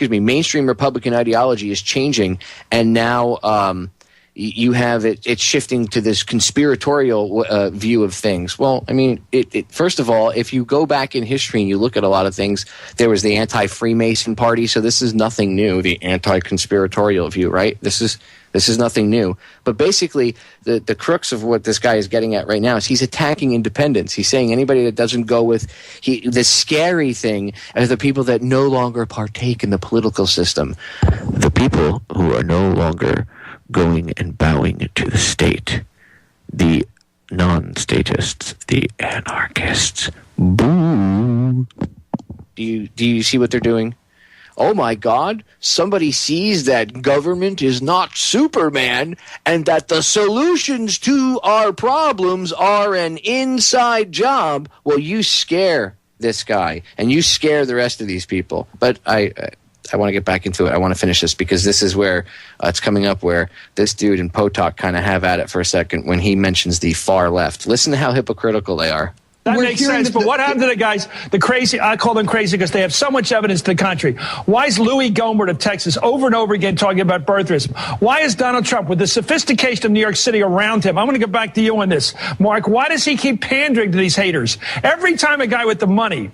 mainstream Republican ideology is changing, and now you have it's shifting to this conspiratorial view of things. Well, I mean, first of all, if you go back in history and you look at a lot of things, there was the anti-Freemason party, so this is nothing new. The anti-conspiratorial view, right? This is nothing new. But basically, the crux of what this guy is getting at right now is he's attacking independence. He's saying anybody that doesn't go with the scary thing are the people that no longer partake in the political system. The people who are no longer going and bowing to the state. The non-statists, the anarchists. Boo! Do you see what they're doing? Oh my God, somebody sees that government is not Superman and that the solutions to our problems are an inside job. Well, you scare this guy and you scare the rest of these people. But I want to get back into it. I want to finish this because this is where it's coming up where this dude and Potok kind of have at it for a second when he mentions the far left. Listen to how hypocritical they are. That makes sense, but what happened to the guys, the crazy, I call them crazy because they have so much evidence to the contrary. Why is Louis Gohmert of Texas over and over again talking about birtherism? Why is Donald Trump, with the sophistication of New York City around him, I'm going to get back to you on this, Mark, why does he keep pandering to these haters? Every time a guy with the money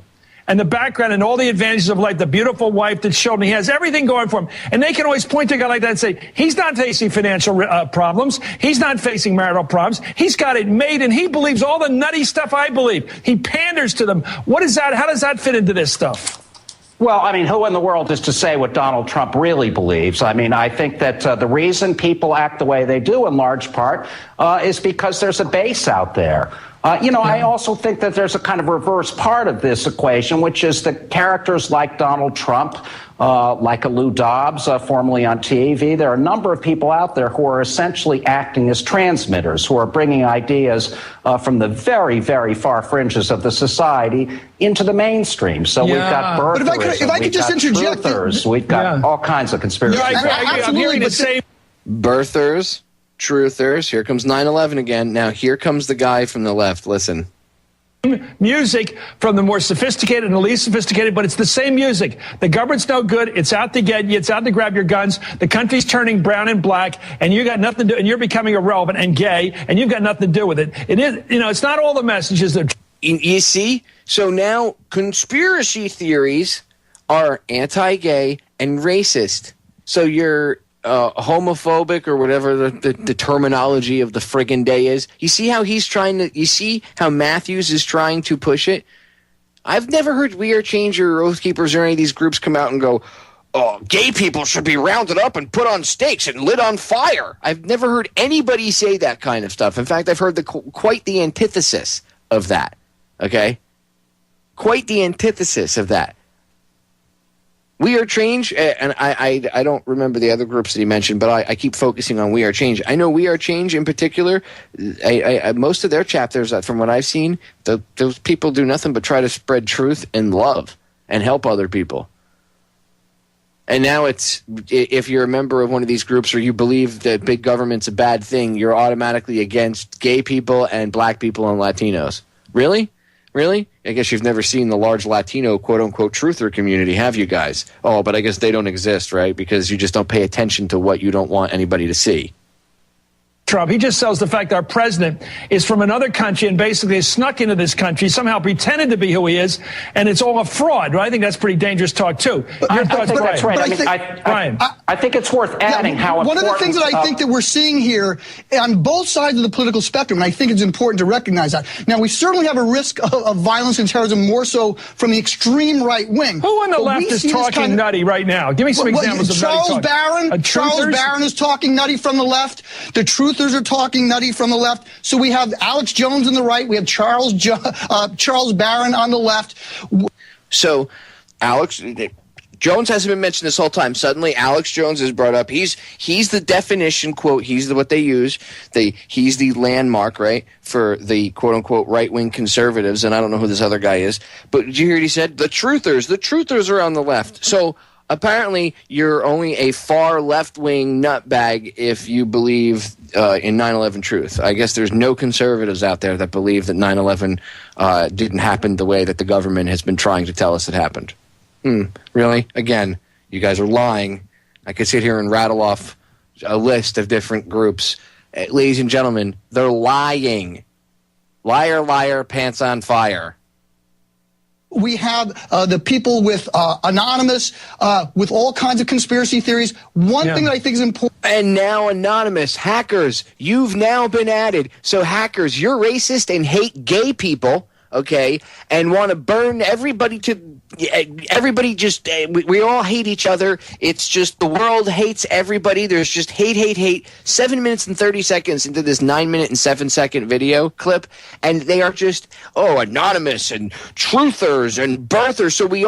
and the background and all the advantages of life, the beautiful wife, the children, he has everything going for him. And they can always point to a guy like that and say, he's not facing financial problems. He's not facing marital problems. He's got it made, and he believes all the nutty stuff I believe. He panders to them. What is that? How does that fit into this stuff? Well, I mean, who in the world is to say what Donald Trump really believes? I mean, I think that the reason people act the way they do in large part is because there's a base out there. I also think that there's a kind of reverse part of this equation, which is that characters like Donald Trump, like a Lou Dobbs, formerly on TV, there are a number of people out there who are essentially acting as transmitters, who are bringing ideas from the very, very far fringes of the society into the mainstream. So we've got birthers, if I could just interject, we've got all kinds of conspiracy. I'm hearing the same. Birthers. Truthers. Here comes 9/11 again. Now here comes the guy from the left. Listen. Music from the more sophisticated and the least sophisticated, but it's the same music. The government's no good. It's out to get you. It's out to grab your guns. The country's turning brown and black, and you got nothing to do. And you're becoming irrelevant and gay, and you've got nothing to do with it. It is, it's not all the messages that. You see? So now conspiracy theories are anti-gay and racist. So you're homophobic or whatever the terminology of the friggin' day is. You see how you see how Mathews is trying to push it? I've never heard We Are Change or Oath Keepers or any of these groups come out and go, gay people should be rounded up and put on stakes and lit on fire. I've never heard anybody say that kind of stuff. In fact, I've heard quite the antithesis of that. Okay? Quite the antithesis of that. We Are Change, and I don't remember the other groups that he mentioned, but I keep focusing on We Are Change. I know We Are Change in particular, most of their chapters, from what I've seen, those people do nothing but try to spread truth and love and help other people. And now it's, if you're a member of one of these groups or you believe that big government's a bad thing, you're automatically against gay people and black people and Latinos. Really? Really? I guess you've never seen the large Latino quote-unquote truther community, have you guys? Oh, but I guess they don't exist, right? Because you just don't pay attention to what you don't want anybody to see. Trump. He just sells the fact that our president is from another country and basically has snuck into this country, somehow pretended to be who he is, and it's all a fraud. Right? I think that's pretty dangerous talk, too. I think that's right. I think it's worth adding how one of the things that I think that we're seeing here on both sides of the political spectrum, and I think it's important to recognize that. Now, we certainly have a risk of violence and terrorism more so from the extreme right wing. Who on the left is talking nutty right now? Give me some examples of nutty talk. Charles Barron is talking nutty from the left. The truthers are talking nutty from the left. So we have Alex Jones on the right. We have Charles Barron on the left. So Alex Jones hasn't been mentioned this whole time. Suddenly Alex Jones is brought up. He's the definition, quote, he's what they use. He's the landmark, right, for the quote-unquote right-wing conservatives, and I don't know who this other guy is. But did you hear what he said? The truthers are on the left. So apparently you're only a far left-wing nutbag if you believe in 9/11 truth. I guess there's no conservatives out there that believe that 9/11 didn't happen the way that the government has been trying to tell us it happened. Really? Again, you guys are lying. I could sit here and rattle off a list of different groups. Ladies and gentlemen, they're lying. Liar, liar, pants on fire. We have the people with Anonymous, with all kinds of conspiracy theories. One thing that I think is important. And now Anonymous, hackers, you've now been added. So hackers, you're racist and hate gay people, okay, and want to burn everybody to... Everybody just, we all hate each other. It's just the world hates everybody. There's just hate. 7 minutes and 30 seconds into this 9 minute and 7 second video clip. And they are just, anonymous and truthers and birthers. So we're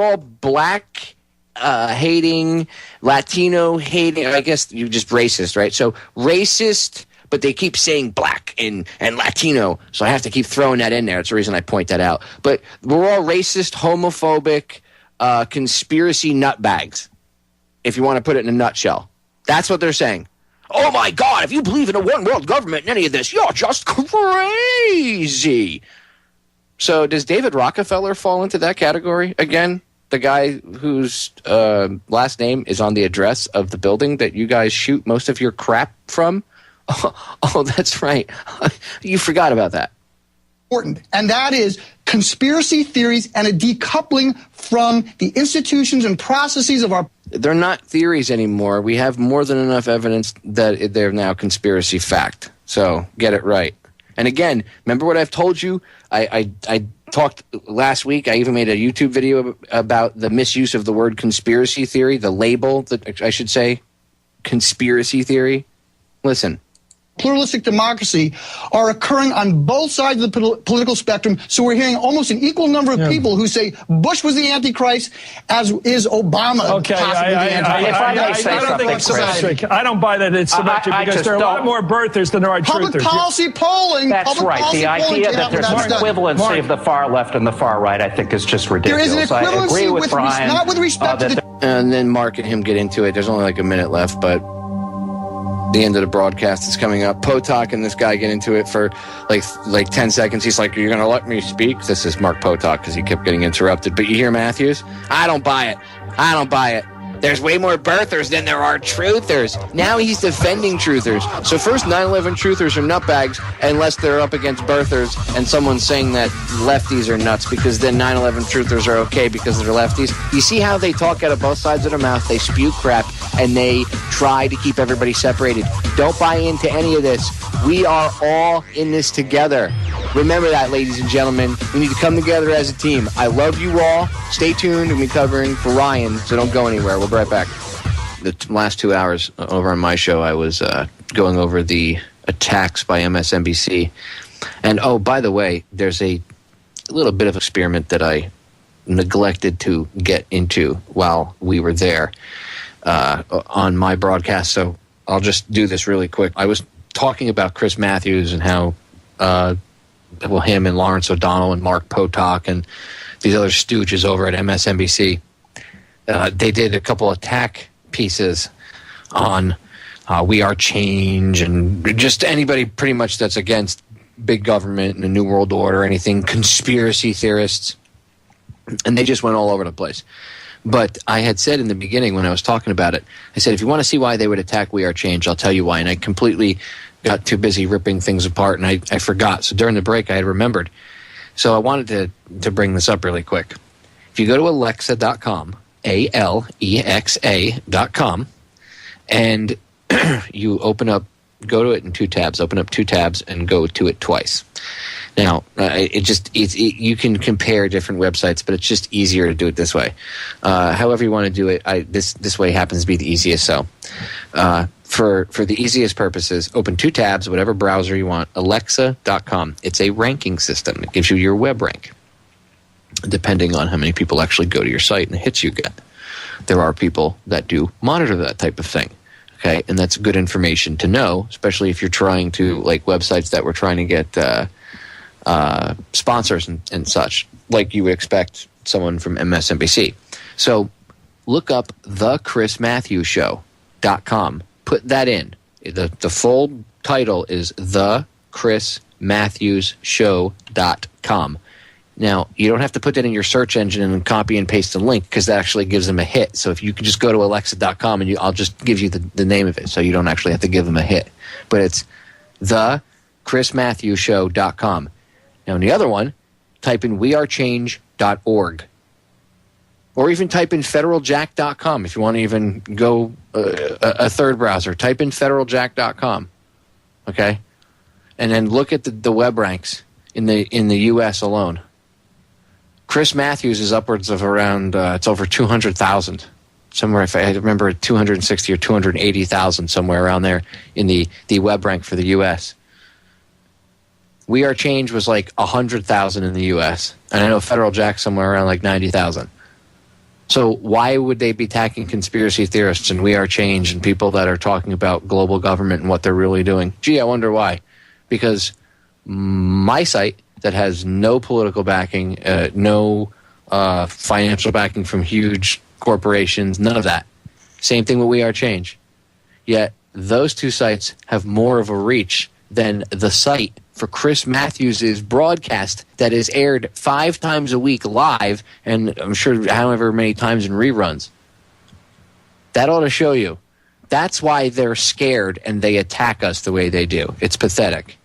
all black hating, Latino hating. I guess you're just racist, right? So racist, but they keep saying black and Latino, so I have to keep throwing that in there. That's the reason I point that out. But we're all racist, homophobic, conspiracy nutbags, if you want to put it in a nutshell. That's what they're saying. Oh, my God, if you believe in a one-world government and any of this, you're just crazy. So does David Rockefeller fall into that category again? The guy whose last name is on the address of the building that you guys shoot most of your crap from? Oh, that's right. You forgot about that. Important, and that is conspiracy theories and a decoupling from the institutions and processes of our... They're not theories anymore. We have more than enough evidence that they're now conspiracy fact. So get it right. And again, remember what I've told you? I talked last week. I even made a YouTube video about the misuse of the word conspiracy theory, the label, that I should say, conspiracy theory. Listen. Pluralistic democracy are occurring on both sides of the political spectrum. So we're hearing almost an equal number of people who say Bush was the Antichrist, as is Obama. Okay, I don't think it's symmetric. I don't buy that it's symmetric because there are a lot more birthers than there are truthers. Public policy polling. That's right. The idea that there's an equivalency of the far left and the far right, I think, is just ridiculous. There is an equivalency, I agree with Brian, not with respect to the... And then Mark and him get into it. There's only like a minute left, but... the end of the broadcast is coming up. Potok and this guy get into it for like 10 seconds. He's like, "You're going to let me speak?" This is Mark Potok because he kept getting interrupted. But you hear Mathews? I don't buy it. There's way more birthers than there are truthers. Now he's defending truthers. So first 9/11 truthers are nutbags unless they're up against birthers and someone's saying that lefties are nuts, because then 9/11 truthers are okay because they're lefties. You see how they talk out of both sides of their mouth? They spew crap and they try to keep everybody separated. Don't buy into any of this. We are all in this together. Remember that, ladies and gentlemen. We need to come together as a team. I love you all. Stay tuned. We'll be covering for Ryan, so don't go anywhere. We'll be right back. The last 2 hours over on my show, I was going over the attacks by MSNBC. And, oh, by the way, there's a little bit of experiment that I neglected to get into while we were there on my broadcast. So I'll just do this really quick. I was talking about Chris Mathews and how, him and Lawrence O'Donnell and Mark Potok and these other stooges over at MSNBC, they did a couple attack pieces on We Are Change and just anybody pretty much that's against big government and the New World Order, anything, conspiracy theorists, and they just went all over the place. But I had said in the beginning when I was talking about it, I said, if you want to see why they would attack We Are Change, I'll tell you why. And I completely got too busy ripping things apart, and I forgot. So during the break, I had remembered. So I wanted to bring this up really quick. If you go to Alexa.com, Alexa.com, and you go to it in 2 tabs, open up 2 tabs, and go to it twice. Now, you can compare different websites, but it's just easier to do it this way. However you want to do it, this way happens to be the easiest. So, for the easiest purposes, open 2 tabs, whatever browser you want. Alexa.com. It's a ranking system. It gives you your web rank, depending on how many people actually go to your site and the hits you get. There are people that do monitor that type of thing. Okay, and that's good information to know, especially if you're trying to, like websites that we're trying to get sponsors and such, like you would expect someone from MSNBC. So look up thechrismatthewsshow.com. Put that in. The full title is thechrismatthewsshow.com. Now, you don't have to put that in your search engine and copy and paste the link because that actually gives them a hit. So if you can just go to Alexa.com and I'll just give you the name of it so you don't actually have to give them a hit. But it's thechrismatthewsshow.com. Now, in the other one, type in wearechange.org. Or even type in federaljack.com if you want to even go a third browser. Type in federaljack.com. Okay? And then look at the web ranks in the U.S. alone. Chris Mathews is upwards of around, it's over 200,000. Somewhere, if I remember, 260 or 280,000, somewhere around there in the web rank for the U.S. We Are Change was like 100,000 in the U.S. And I know Federal Jack somewhere around like 90,000. So why would they be attacking conspiracy theorists and We Are Change and people that are talking about global government and what they're really doing? Gee, I wonder why. Because my site that has no political backing, no financial backing from huge corporations, none of that. Same thing with We Are Change. Yet those 2 sites have more of a reach than the site for Chris Mathews' broadcast that is aired 5 times a week live, and I'm sure however many times in reruns. That ought to show you. That's why they're scared and they attack us the way they do. It's pathetic.